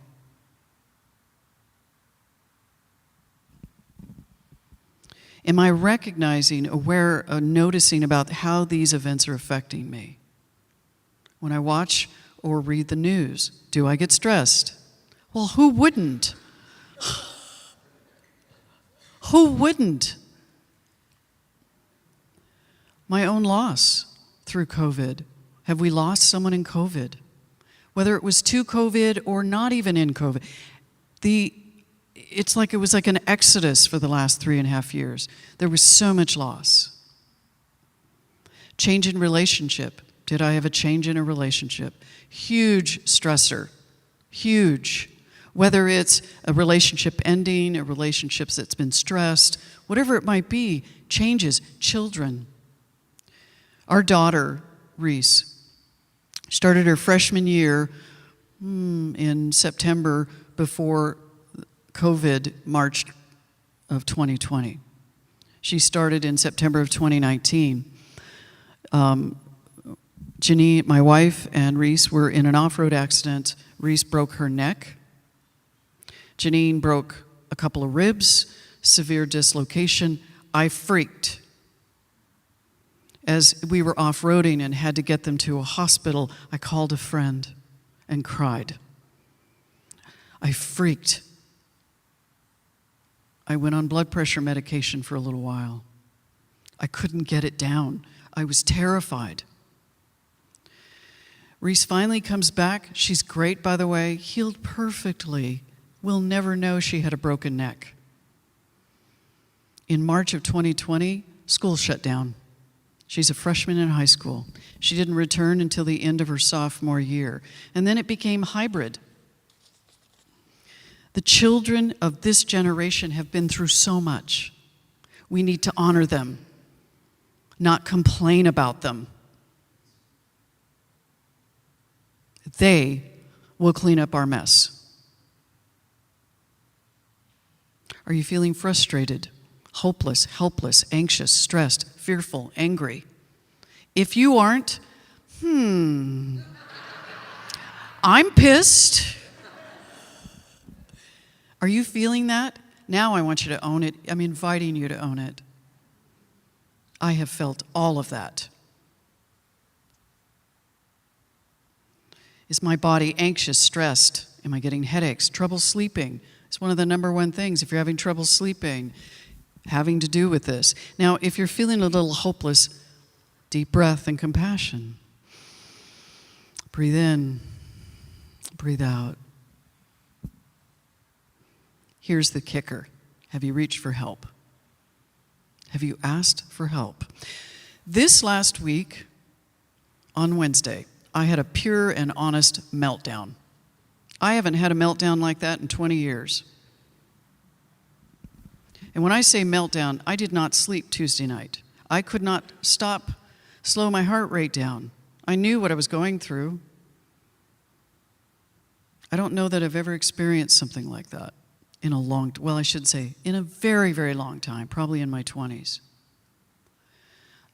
Am I recognizing, aware, noticing about how these events are affecting me? When I watch or read the news, do I get stressed? Well, who wouldn't? Who wouldn't? My own loss through COVID. Have we lost someone in COVID? Whether it was to COVID or not even in COVID. It's like it was like an exodus for the last 3.5 years. There was so much loss. Change in relationship. Did I have a change in a relationship? Huge stressor. Huge. Whether it's a relationship ending, a relationship that's been stressed, whatever it might be, changes. Children. Our daughter, Reese, started her freshman year in September before COVID, March of 2020. She started in September of 2019. Janine, my wife, and Reese were in an off-road accident. Reese broke her neck. Janine broke a couple of ribs, severe dislocation. I freaked. As we were off-roading and had to get them to a hospital, I called a friend and cried. I freaked. I went on blood pressure medication for a little while. I couldn't get it down. I was terrified. Reese finally comes back. She's great, by the way, healed perfectly. We'll never know she had a broken neck. In March of 2020, school shut down. She's a freshman in high school. She didn't return until the end of her sophomore year. And then it became hybrid. The children of this generation have been through so much. We need to honor them, not complain about them. They will clean up our mess. Are you feeling frustrated, hopeless, helpless, anxious, stressed, fearful, angry? If you aren't, I'm pissed. Are you feeling that? Now I want you to own it. I'm inviting you to own it. I have felt all of that. Is my body anxious, stressed? Am I getting headaches, trouble sleeping? It's one of the number one things if you're having trouble sleeping, having to do with this. Now, if you're feeling a little hopeless, deep breath and compassion. Breathe in, breathe out. Here's the kicker. Have you reached for help? Have you asked for help? This last week, on Wednesday, I had a pure and honest meltdown. I haven't had a meltdown like that in 20 years. And when I say meltdown, I did not sleep Tuesday night. I could not slow my heart rate down. I knew what I was going through. I don't know that I've ever experienced something like that in in a very, very long time, probably in my 20s.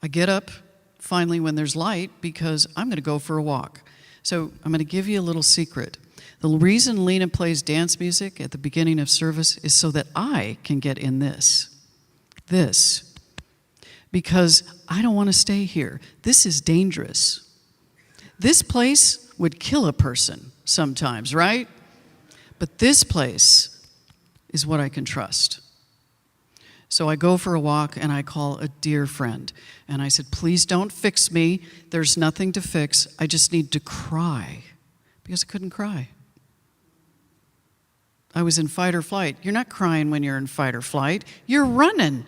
I get up finally when there's light because I'm going to go for a walk. So I'm going to give you a little secret. The reason Lena plays dance music at the beginning of service is so that I can get in this, because I don't want to stay here. This is dangerous. This place would kill a person sometimes, right? But this place is what I can trust. So I go for a walk and I call a dear friend. And I said, please don't fix me. There's nothing to fix. I just need to cry. Because I couldn't cry. I was in fight or flight. You're not crying when you're in fight or flight. You're running.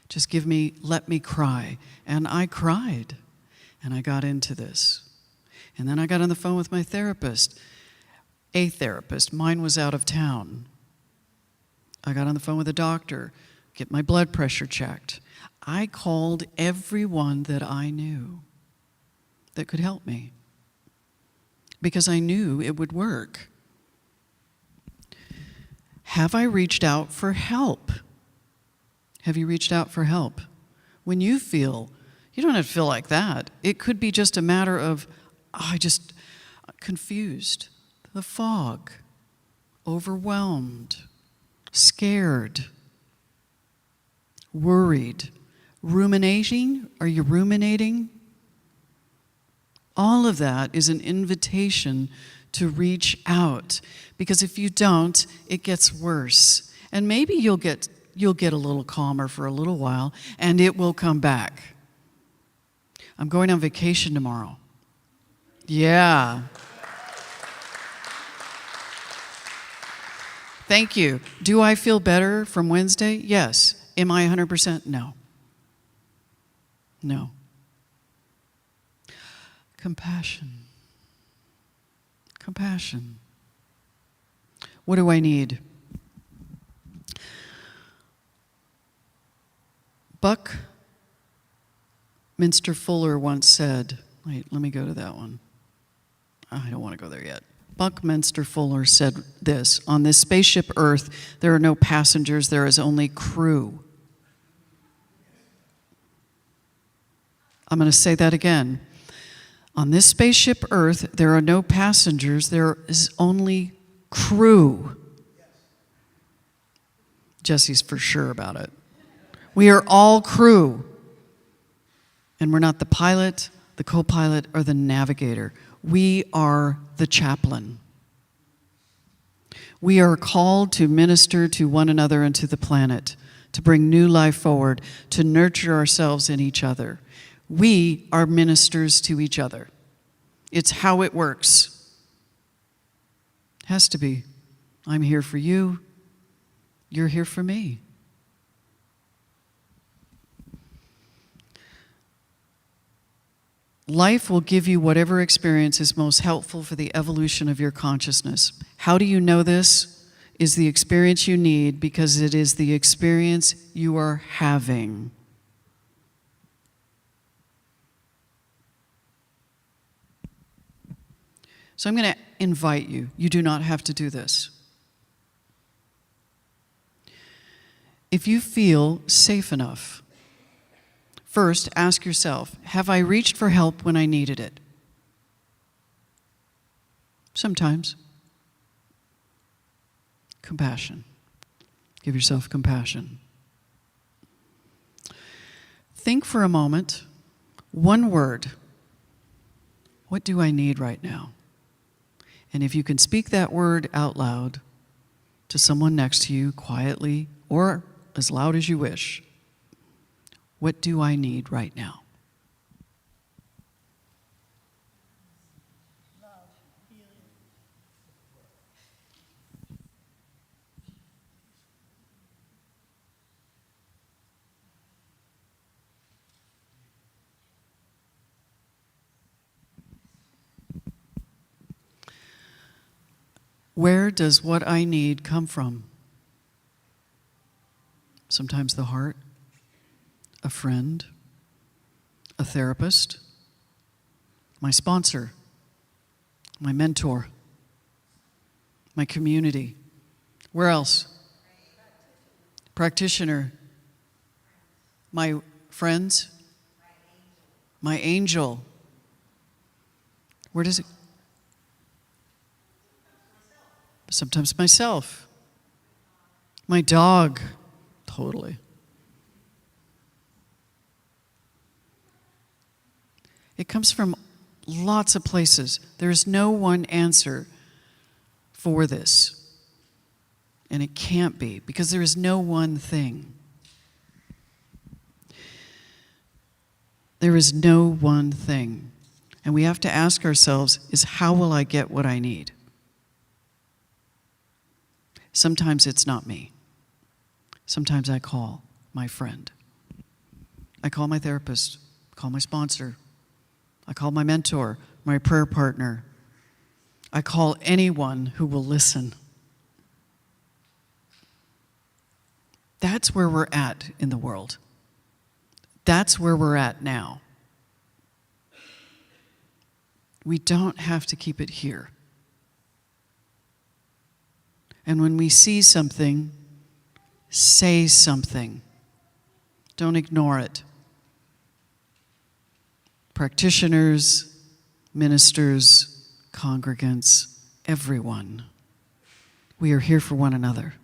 Just let me cry. And I cried. And I got into this. And then I got on the phone with my therapist. A therapist. Mine was out of town. I got on the phone with a doctor, get my blood pressure checked. I called everyone that I knew that could help me because I knew it would work. Have I reached out for help? Have you reached out for help? When you don't have to feel like that. It could be just a matter of, confused, the fog, overwhelmed, scared, worried, ruminating. Are you ruminating? All of that is an invitation to reach out, because if you don't, it gets worse. And maybe you'll get a little calmer for a little while, and it will come back. I'm going on vacation tomorrow. Yeah. Thank you. Do I feel better from Wednesday? Yes. Am I 100%? No. No. compassion. Compassion. What do I need? Buckminster Fuller once said, wait, let me go to that one. I don't want to go there yet. Buckminster Fuller said this: on this spaceship Earth, there are no passengers, there is only crew. I'm going to say that again. On this spaceship Earth, there are no passengers, there is only crew. Jesse's for sure about it. We are all crew. And we're not the pilot, the co-pilot, or the navigator. We are the chaplain. We are called to minister to one another and to the planet, to bring new life forward, to nurture ourselves and each other. We are ministers to each other. It's how it works. Has to be. I'm here for you. You're here for me. Life will give you whatever experience is most helpful for the evolution of your consciousness. How do you know this? Is the experience you need because it is the experience you are having. So I'm going to invite you. You do not have to do this. If you feel safe enough, first ask yourself, have I reached for help when I needed it? Sometimes. Compassion. Give yourself compassion. Think for a moment, one word. What do I need right now? And if you can speak that word out loud to someone next to you quietly or as loud as you wish, what do I need right now? Where does what I need come from? Sometimes the heart, a friend, a therapist, my sponsor, my mentor, my community. Where else? Practitioner, my friends, my angel. Where does it? Sometimes myself, my dog, totally. It comes from lots of places. There is no one answer for this. And it can't be, because there is no one thing. There is no one thing. And we have to ask ourselves, is how will I get what I need? Sometimes it's not me. Sometimes I call my friend. I call my therapist, call my sponsor. I call my mentor, my prayer partner. I call anyone who will listen. That's where we're at in the world. That's where we're at now. We don't have to keep it here. And when we see something, say something. Don't ignore it. Practitioners, ministers, congregants, everyone. We are here for one another.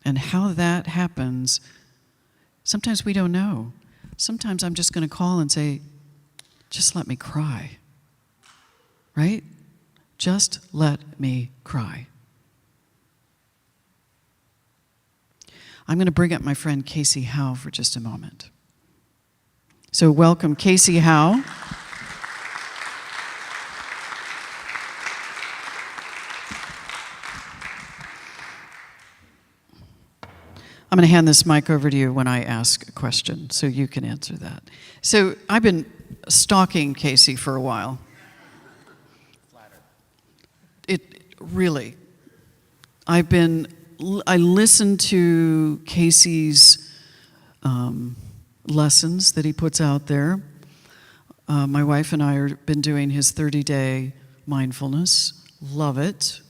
And how that happens, sometimes we don't know. Sometimes I'm just going to call and say, just let me cry. Right? Just let me cry. I'm going to bring up my friend Casey Howe for just a moment. So welcome Casey Howe. I'm I'm going to hand this mic over to you when I ask a question, so you can answer that. So I've been stalking Casey for a while. I listened to Casey's lessons that he puts out there. My wife and I have been doing his 30-day mindfulness. Love it.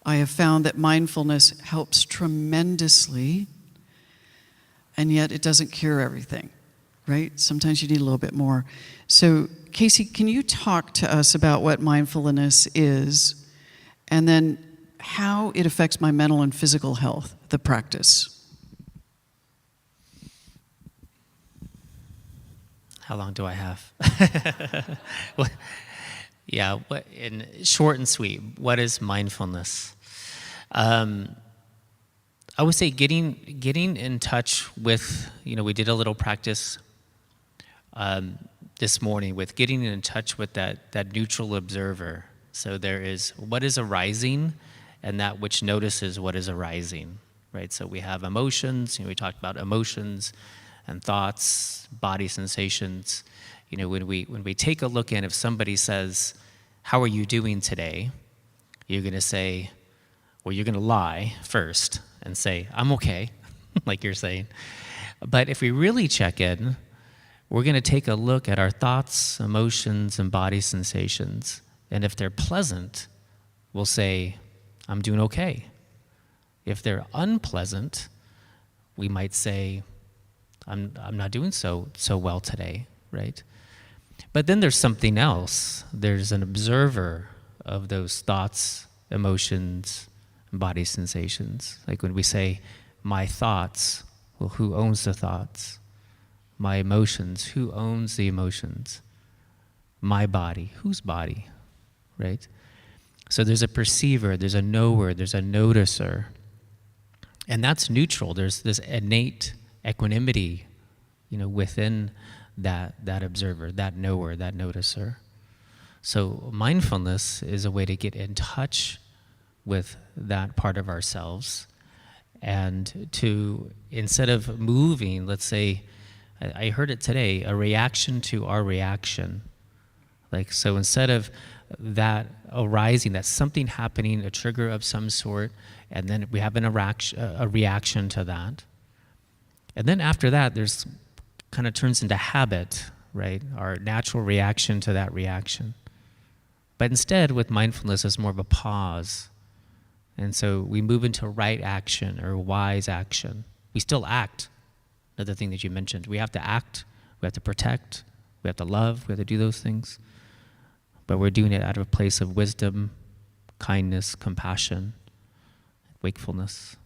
I have found that mindfulness helps tremendously, and yet it doesn't cure everything, right? Sometimes you need a little bit more. So, Casey, can you talk to us about what mindfulness is, and then how it affects my mental and physical health, the practice? How long do I have? Yeah, in short and sweet, what is mindfulness? I would say getting in touch with, we did a little practice this morning with getting in touch with that neutral observer. So there is what is arising and that which notices what is arising, right? So we have emotions, we talked about emotions and thoughts, body sensations. When we take a look in, if somebody says, "How are you doing today?" you're going to say, well, you're going to lie first and say, "I'm okay," like you're saying. But if we really check in, we're going to take a look at our thoughts, emotions, and body sensations. And if they're pleasant, we'll say, "I'm doing okay." If they're unpleasant, we might say, I'm not doing so well today, right? But then there's something else. There's an observer of those thoughts, emotions, and body sensations. Like when we say, "My thoughts," well, who owns the thoughts? My emotions, who owns the emotions? My body, whose body, right? So there's a perceiver, there's a knower, there's a noticer. And that's neutral. There's this innate equanimity, within that observer, that knower, that noticer. So mindfulness is a way to get in touch with that part of ourselves and to, instead of moving, let's say, I heard it today, a reaction to our reaction. Like, so instead of that arising, that's something happening, a trigger of some sort, and then we have a reaction to that. And then after that, there's kind of turns into habit, right? Our natural reaction to that reaction. But instead, with mindfulness, it's more of a pause. And so we move into right action or wise action. We still act. Another thing that you mentioned. We have to act, we have to protect, we have to love, we have to do those things. But we're doing it out of a place of wisdom, kindness, compassion, wakefulness.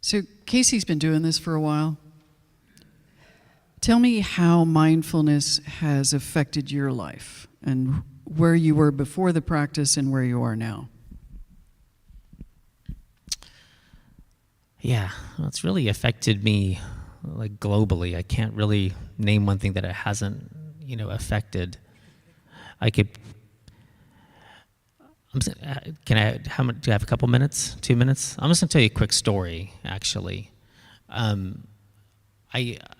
So Casey's been doing this for a while. Tell me how mindfulness has affected your life and where you were before the practice and where you are now. Yeah, well, it's really affected me like globally. I can't really name one thing that it hasn't, affected. I could. Can I? How much? Do I have a couple minutes? 2 minutes? I'm just gonna tell you a quick story. Actually, I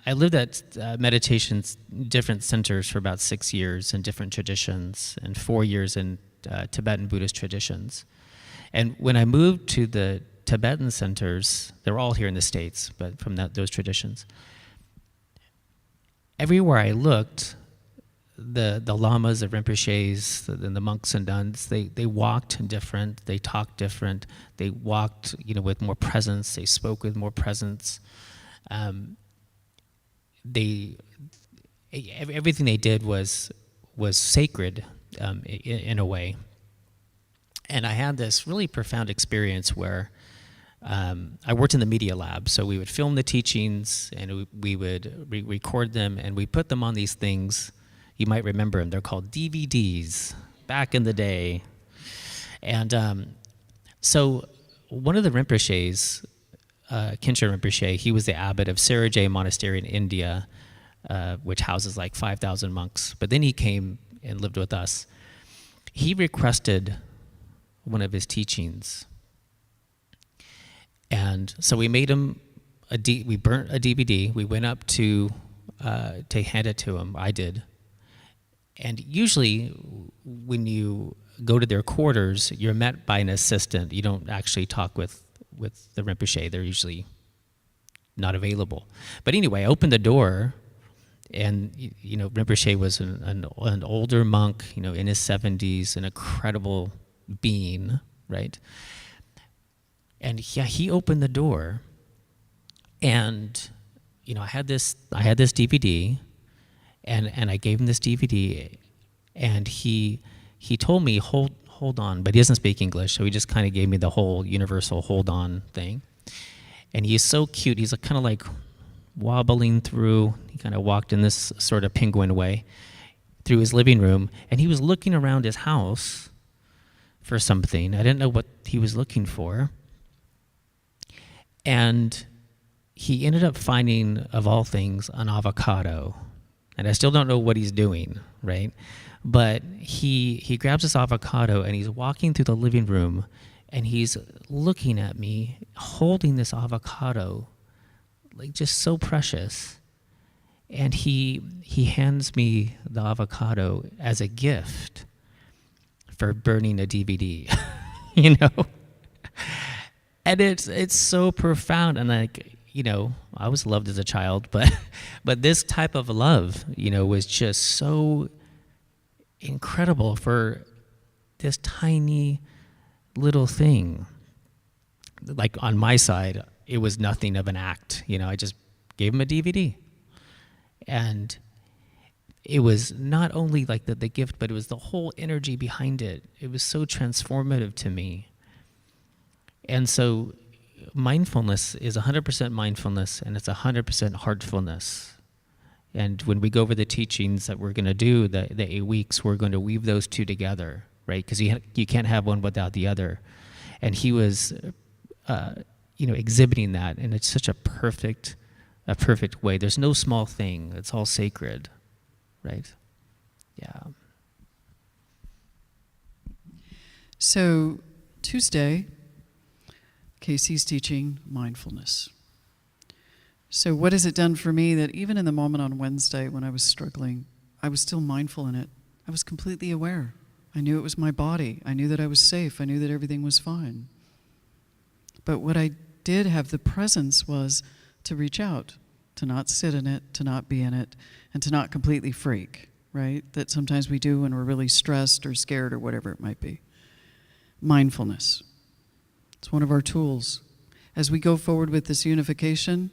lived at meditation different centers for about 6 years in different traditions, and 4 years in Tibetan Buddhist traditions. And when I moved to the Tibetan centers, they're all here in the States, but from those traditions. Everywhere I looked, the lamas, the rinpoches, the monks and nuns, they walked different, they talked different, they walked, with more presence, they spoke with more presence. Everything they did was sacred in a way. And I had this really profound experience where I worked in the media lab, so we would film the teachings and we would record them and we put them on these things. You might remember them. They're called DVDs back in the day. And so one of the Rinpoches, Khinchen Rinpoche, he was the abbot of Sarajay Monastery in India, which houses like 5,000 monks. But then he came and lived with us. He requested one of his teachings. And so we made him we burnt a DVD. We went up to hand it to him. I did. And usually when you go to their quarters, you're met by an assistant. You don't actually talk with the Rinpoche. They're usually not available. But anyway, I opened the door, and Rinpoche was an older monk, in his 70s, an incredible being, right? And yeah, he opened the door, and I had this DVD, and I gave him this DVD, and he told me hold on, but he doesn't speak English, so he just kind of gave me the whole universal hold on thing. And he's so cute. He's kind of like wobbling through. He kind of walked in this sort of penguin way through his living room, and he was looking around his house for something. I didn't know what he was looking for. And he ended up finding, of all things, an avocado. And I still don't know what he's doing, right? But he grabs this avocado, and he's walking through the living room, and he's looking at me, holding this avocado, like just so precious. And he hands me the avocado as a gift for burning a DVD, And it's so profound, and I was loved as a child, but this type of love, was just so incredible for this tiny little thing. Like on my side, it was nothing of an act. I just gave him a DVD. And it was not only like the gift, but it was the whole energy behind it. It was so transformative to me. And so mindfulness is 100% mindfulness, and it's 100% heartfulness. And when we go over the teachings that we're going to do, the 8 weeks, we're going to weave those two together, right? Because you can't have one without the other. And he was, exhibiting that, and it's such a perfect way. There's no small thing. It's all sacred, right? Yeah. So Tuesday, Casey's teaching mindfulness. So what has it done for me that even in the moment on Wednesday when I was struggling, I was still mindful in it. I was completely aware. I knew it was my body. I knew that I was safe. I knew that everything was fine. But what I did have the presence was to reach out, to not sit in it, to not be in it, and to not completely freak, right? That sometimes we do when we're really stressed or scared or whatever it might be. Mindfulness. It's one of our tools. As we go forward with this unification,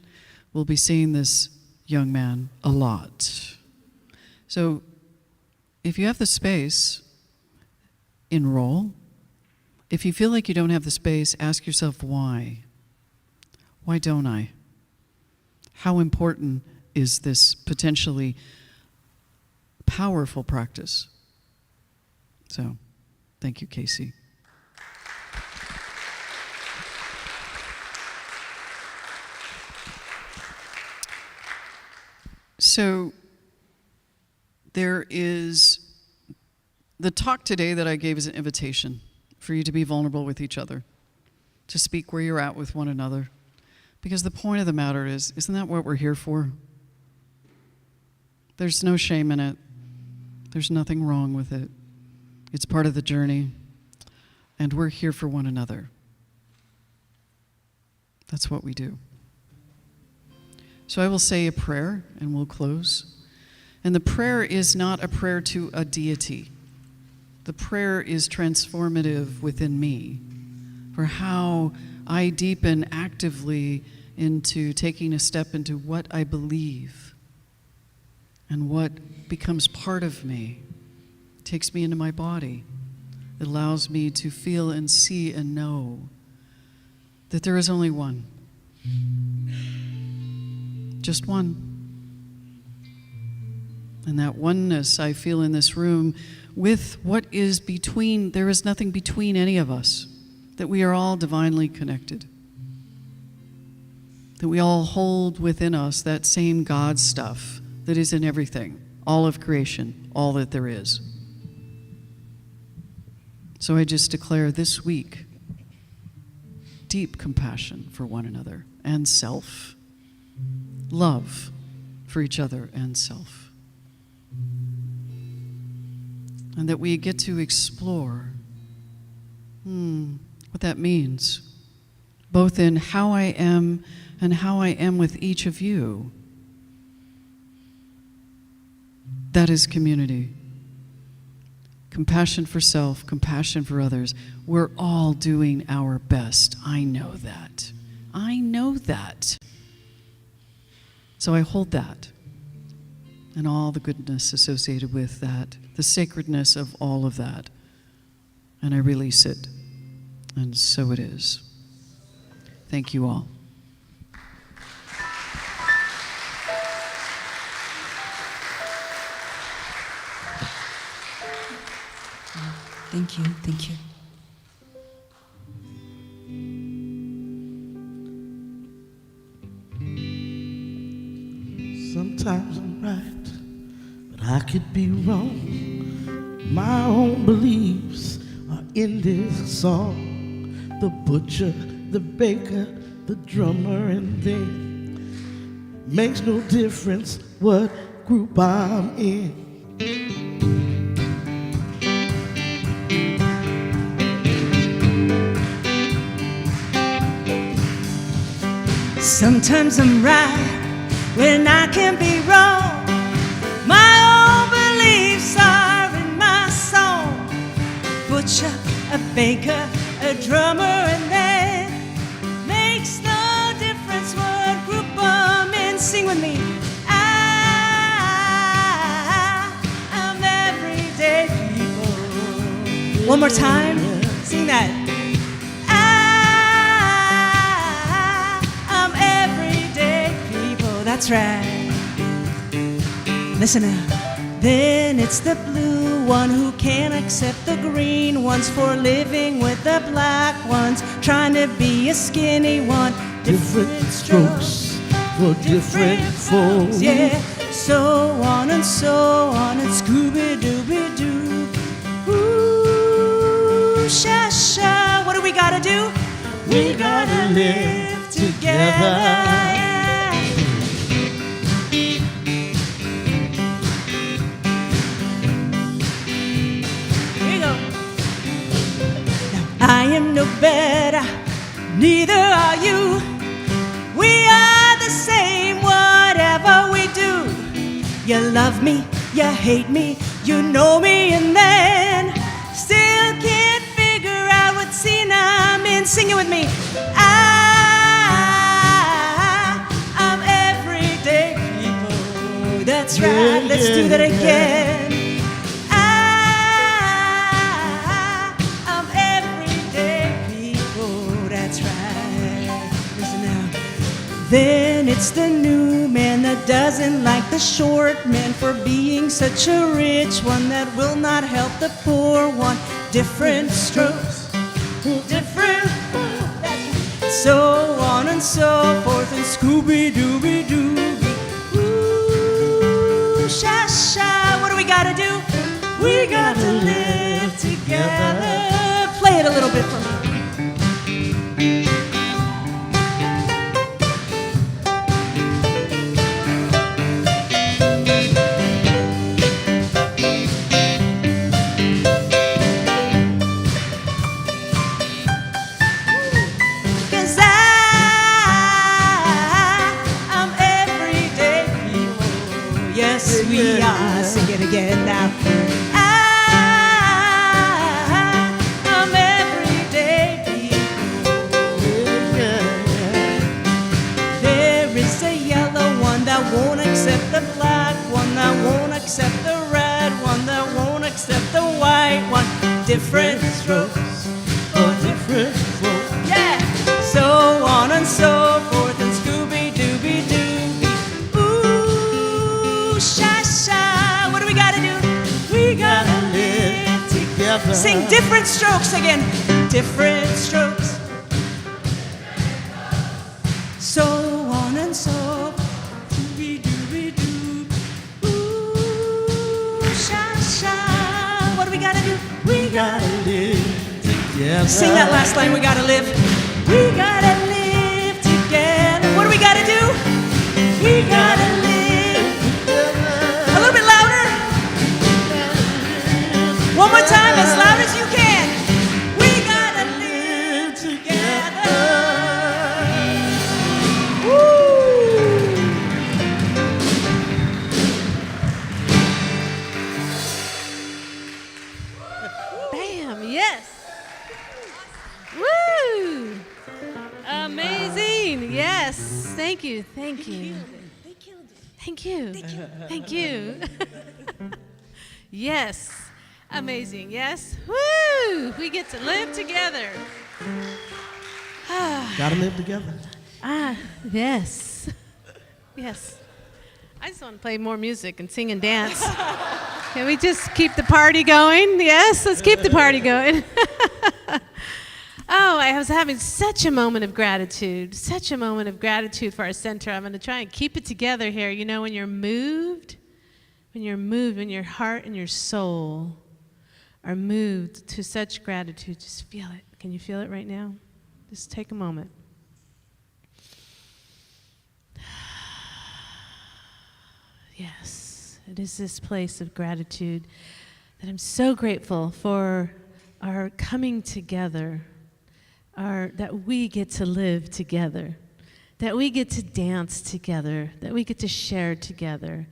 we'll be seeing this young man a lot. So if you have the space, enroll. If you feel like you don't have the space, ask yourself why. Why don't I? How important is this potentially powerful practice? So, thank you, Casey. So, there is the talk today that I gave is an invitation for you to be vulnerable with each other, to speak where you're at with one another. Because the point of the matter is, isn't that what we're here for? There's no shame in it. There's nothing wrong with it. It's part of the journey, and we're here for one another. That's what we do. So I will say a prayer, and we'll close. And the prayer is not a prayer to a deity. The prayer is transformative within me for how I deepen actively into taking a step into what I believe and what becomes part of me. It takes me into my body. It allows me to feel and see and know that there is only one. Just one. And that oneness I feel in this room with what is between, there is nothing between any of us, that we are all divinely connected, that we all hold within us that same God stuff that is in everything, all of creation, all that there is. So I just declare this week, deep compassion for one another and self, love for each other and self. And that we get to explore what that means, both in how I am and how I am with each of you. That is community. Compassion for self, compassion for others. We're all doing our best. I know that. I know that. So I hold that and all the goodness associated with that, the sacredness of all of that, and I release it. And so it is. Thank you all. Thank you, thank you. Sometimes I'm right, but I could be wrong. My own beliefs are in this song. The butcher, the baker, the drummer, and then makes no difference what group I'm in. Sometimes I'm right when I can be wrong. My own beliefs are in my song. Butcher, a baker, a drummer, and then makes no difference what group I'm in. Sing with me. I'm everyday people. One more time. Sing that. That's right. Listen now. Then it's the blue one who can't accept the green ones, for living with the black ones, trying to be a skinny one. Different strokes for different folks. Yeah, so on and so on, and Scooby-Dooby-Doo. Ooh, sha-sha, what do we gotta do? We gotta live together. I am no better, neither are you. We are the same, whatever we do. You love me, you hate me, you know me, and then still can't figure out what scene I'm in. Sing it with me. I'm everyday people. That's right, let's do that again. Then it's the new man that doesn't like the short man for being such a rich one that will not help the poor one. Different strokes, different, so on and so forth, and Scooby-Dooby-Doo. Ooh, sha-sha, what do we gotta do? We gotta live together. Play it a little bit for me. We are, sing it again now. I'm everyday people. There is a yellow one that won't accept the black one, that won't accept the red one, that won't accept the white one. Different strokes for different folks. Yeah, so on and so forth, and Scooby-Dooby-Doo. What do we gotta do? We gotta live together. Sing different strokes again. Different strokes. So on and so. Dooby-dooby-doo. Ooh, sha-sha. What do we gotta do? We gotta live together. Sing that last line. We gotta live. We gotta amazing. Yes. Thank you. Thank you. Thank you. Thank you. Yes. Amazing. Yes. Woo! We get to live together. Gotta live together. Yes. Yes. I just want to play more music and sing and dance. Can we just keep the party going? Yes, let's keep the party going. Oh, I was having such a moment of gratitude for our center. I'm going to try and keep it together here. You know, when you're moved, when your heart and your soul are moved to such gratitude, just feel it. Can you feel it right now? Just take a moment. Yes, it is this place of gratitude that I'm so grateful for our coming together, that we get to live together, that we get to dance together, that we get to share together,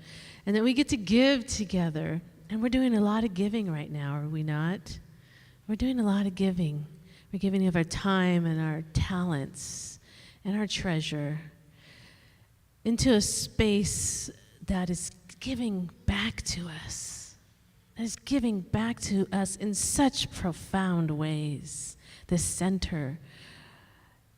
and that we get to give together. And we're doing a lot of giving right now, are we not? We're doing a lot of giving. We're giving of our time and our talents and our treasure into a space that is giving back to us, that is giving back to us in such profound ways. The center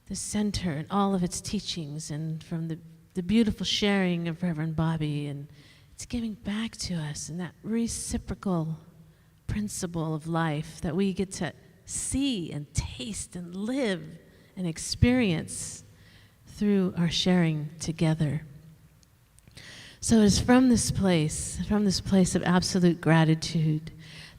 and all of its teachings, and from the beautiful sharing of Reverend Bobby, and it's giving back to us in that reciprocal principle of life that we get to see and taste and live and experience through our sharing together. So it is from this place of absolute gratitude,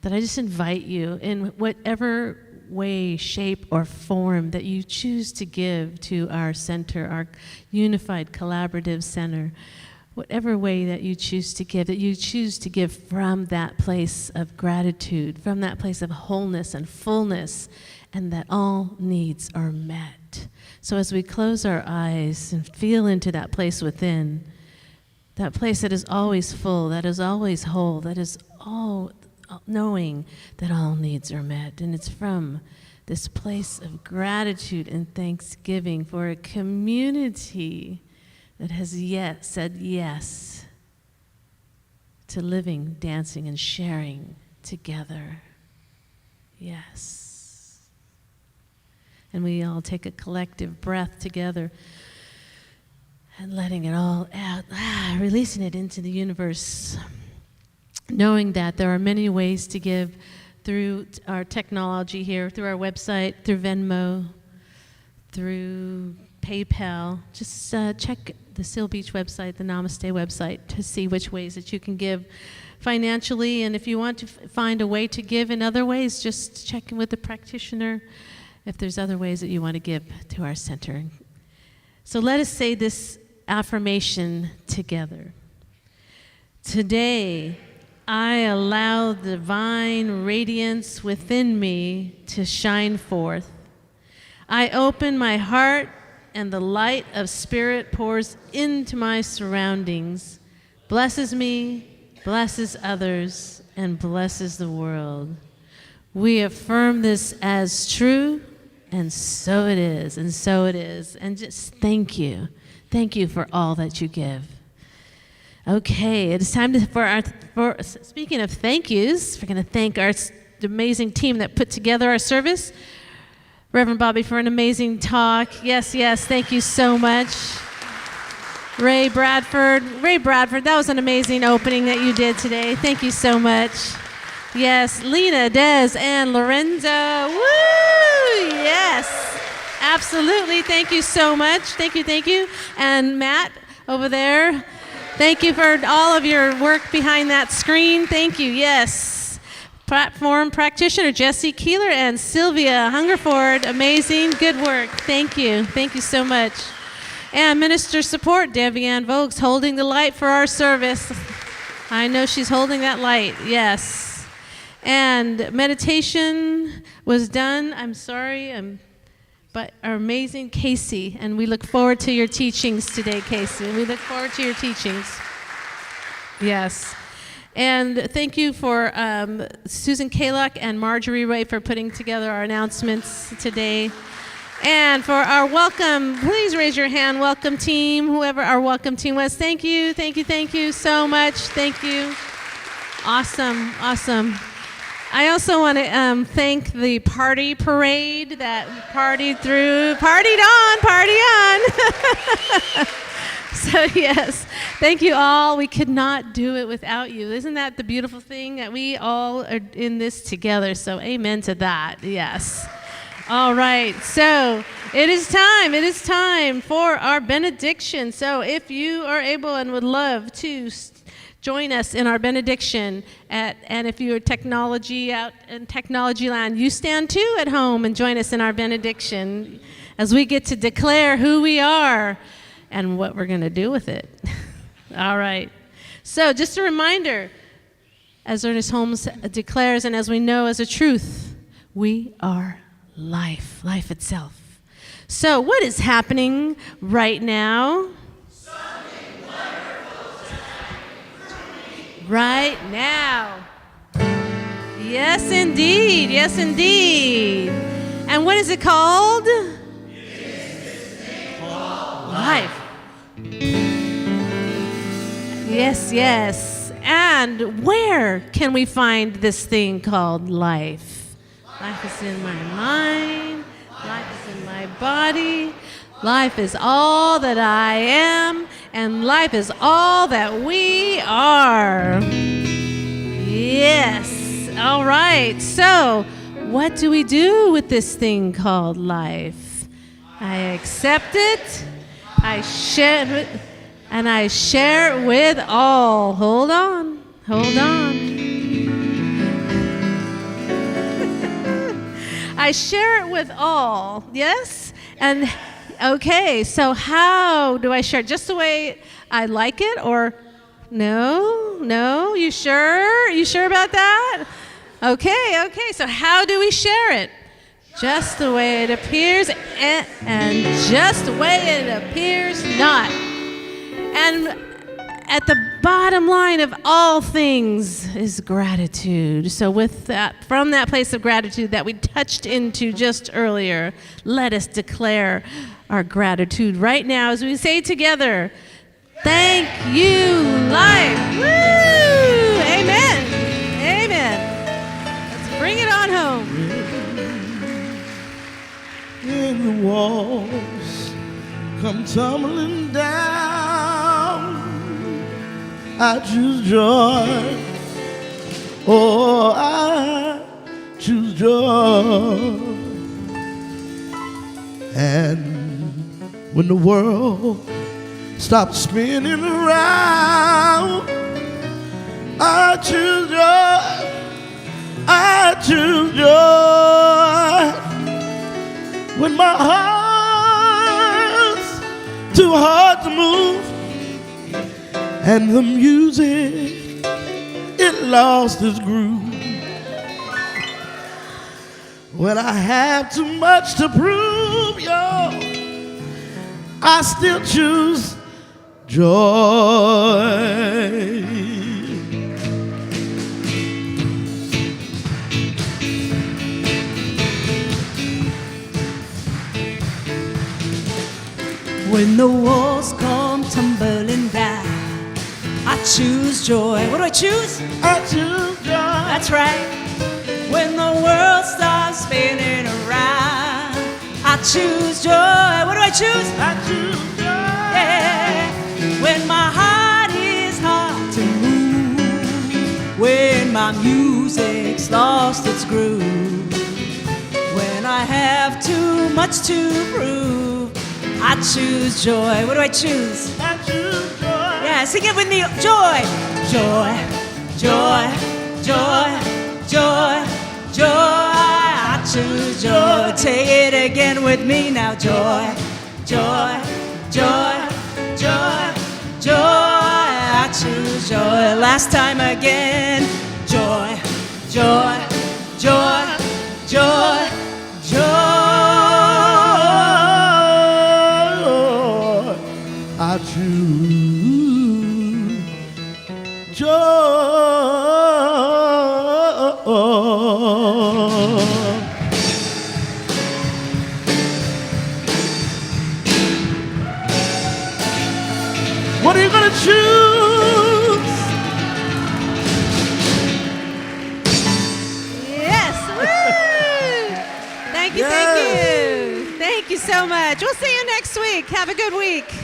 that I just invite you, in whatever way, shape, or form that you choose to give to our center, our unified collaborative center, whatever way that you choose to give from that place of gratitude, from that place of wholeness and fullness, and that all needs are met. So as we close our eyes and feel into that place within, that place that is always full, that is always whole, that is all knowing that all needs are met. And it's from this place of gratitude and thanksgiving for a community that has yet said yes to living, dancing, and sharing together. Yes. And we all take a collective breath together and letting it all out, releasing it into the universe, knowing that there are many ways to give through our technology here, through our website, through Venmo, through PayPal. Just check the Seal Beach website, the Namasté website, to see which ways that you can give financially. And if you want to find a way to give in other ways, just check in with the practitioner if there's other ways that you want to give to our center. So let us say this affirmation together. Today, I allow the divine radiance within me to shine forth. I open my heart, and the light of spirit pours into my surroundings, blesses me, blesses others, and blesses the world. We affirm this as true, and so it is, and so it is. And just thank you. Thank you for all that you give. Okay, it is time for speaking of thank yous, we're going to thank our amazing team that put together our service. Reverend Bobby for an amazing talk. Yes, thank you so much. Ray Bradford, that was an amazing opening that you did today. Thank you so much. Yes, Lena, Des, and Lorenzo. Woo! Yes, absolutely. Thank you so much. Thank you. And Matt over there, thank you for all of your work behind that screen. Thank you. Yes. Platform practitioner Jesse Keeler and Sylvia Hungerford. Amazing. Good work. Thank you. Thank you so much. And minister support, Devianne Vokes, holding the light for our service. I know she's holding that light. Yes. And meditation was done. I'm sorry, but our amazing Casey, and we look forward to your teachings today, Casey. We look forward to your teachings. Yes. And thank you for Susan Kalock and Marjorie Ray for putting together our announcements today. And for our welcome, please raise your hand, welcome team, whoever our welcome team was. Thank you so much. Thank you. Awesome, awesome. I also want to thank the party parade that partied on. So yes, thank you all. We could not do it without you. Isn't that the beautiful thing that we all are in this together? So amen to that, yes. All right, so it is time for our benediction. So if you are able and would love to join us in our benediction, and if you're technology out in technology land, you stand too at home and join us in our benediction as we get to declare who we are and what we're going to do with it. All right. So just a reminder, as Ernest Holmes declares, and as we know as a truth, we are life itself. So what is happening right now? Something wonderful is happening right now. Yes, indeed. Yes, indeed. And what is it called? It's called life. Yes. And where can we find this thing called life? Life is in my mind. Life is in my body. Life is all that I am. And life is all that we are. Yes. All right. So, what do we do with this thing called life? I accept it. I share it. And I share it with all. Hold on. I share it with all. Yes? And okay, so how do I share it? Just the way I like it, or no? You sure? You sure about that? Okay. So how do we share it? Just the way it appears and just the way it appears not. And at the bottom line of all things is gratitude. So with that, from that place of gratitude that we touched into just earlier, let us declare our gratitude right now as we say together, thank you, life. Woo! Amen. Let's bring it on home. When the walls come tumbling down, I choose joy. Oh, I choose joy. And when the world stops spinning around, I choose joy. I choose joy. When my heart's too hard to move, and the music, it lost its groove. When I have too much to prove, y'all, I still choose joy. When the walls come tumbling down, I choose joy. What do I choose? I choose joy. That's right. When the world starts spinning around, I choose joy. What do I choose? I choose joy. Yeah. When my heart is hard to move, when my music's lost its groove, when I have too much to prove, I choose joy. What do I choose? I choose joy. Yeah, sing it with me. Joy. Joy. Joy. Joy. Joy. Joy. I choose joy. Take it again with me now. Joy. Joy. Joy. Joy. Joy. I choose joy. Last time again. Joy. Joy. Joy. Joy. Joy. I choose joy. so much. We'll see you next week. Have a good week.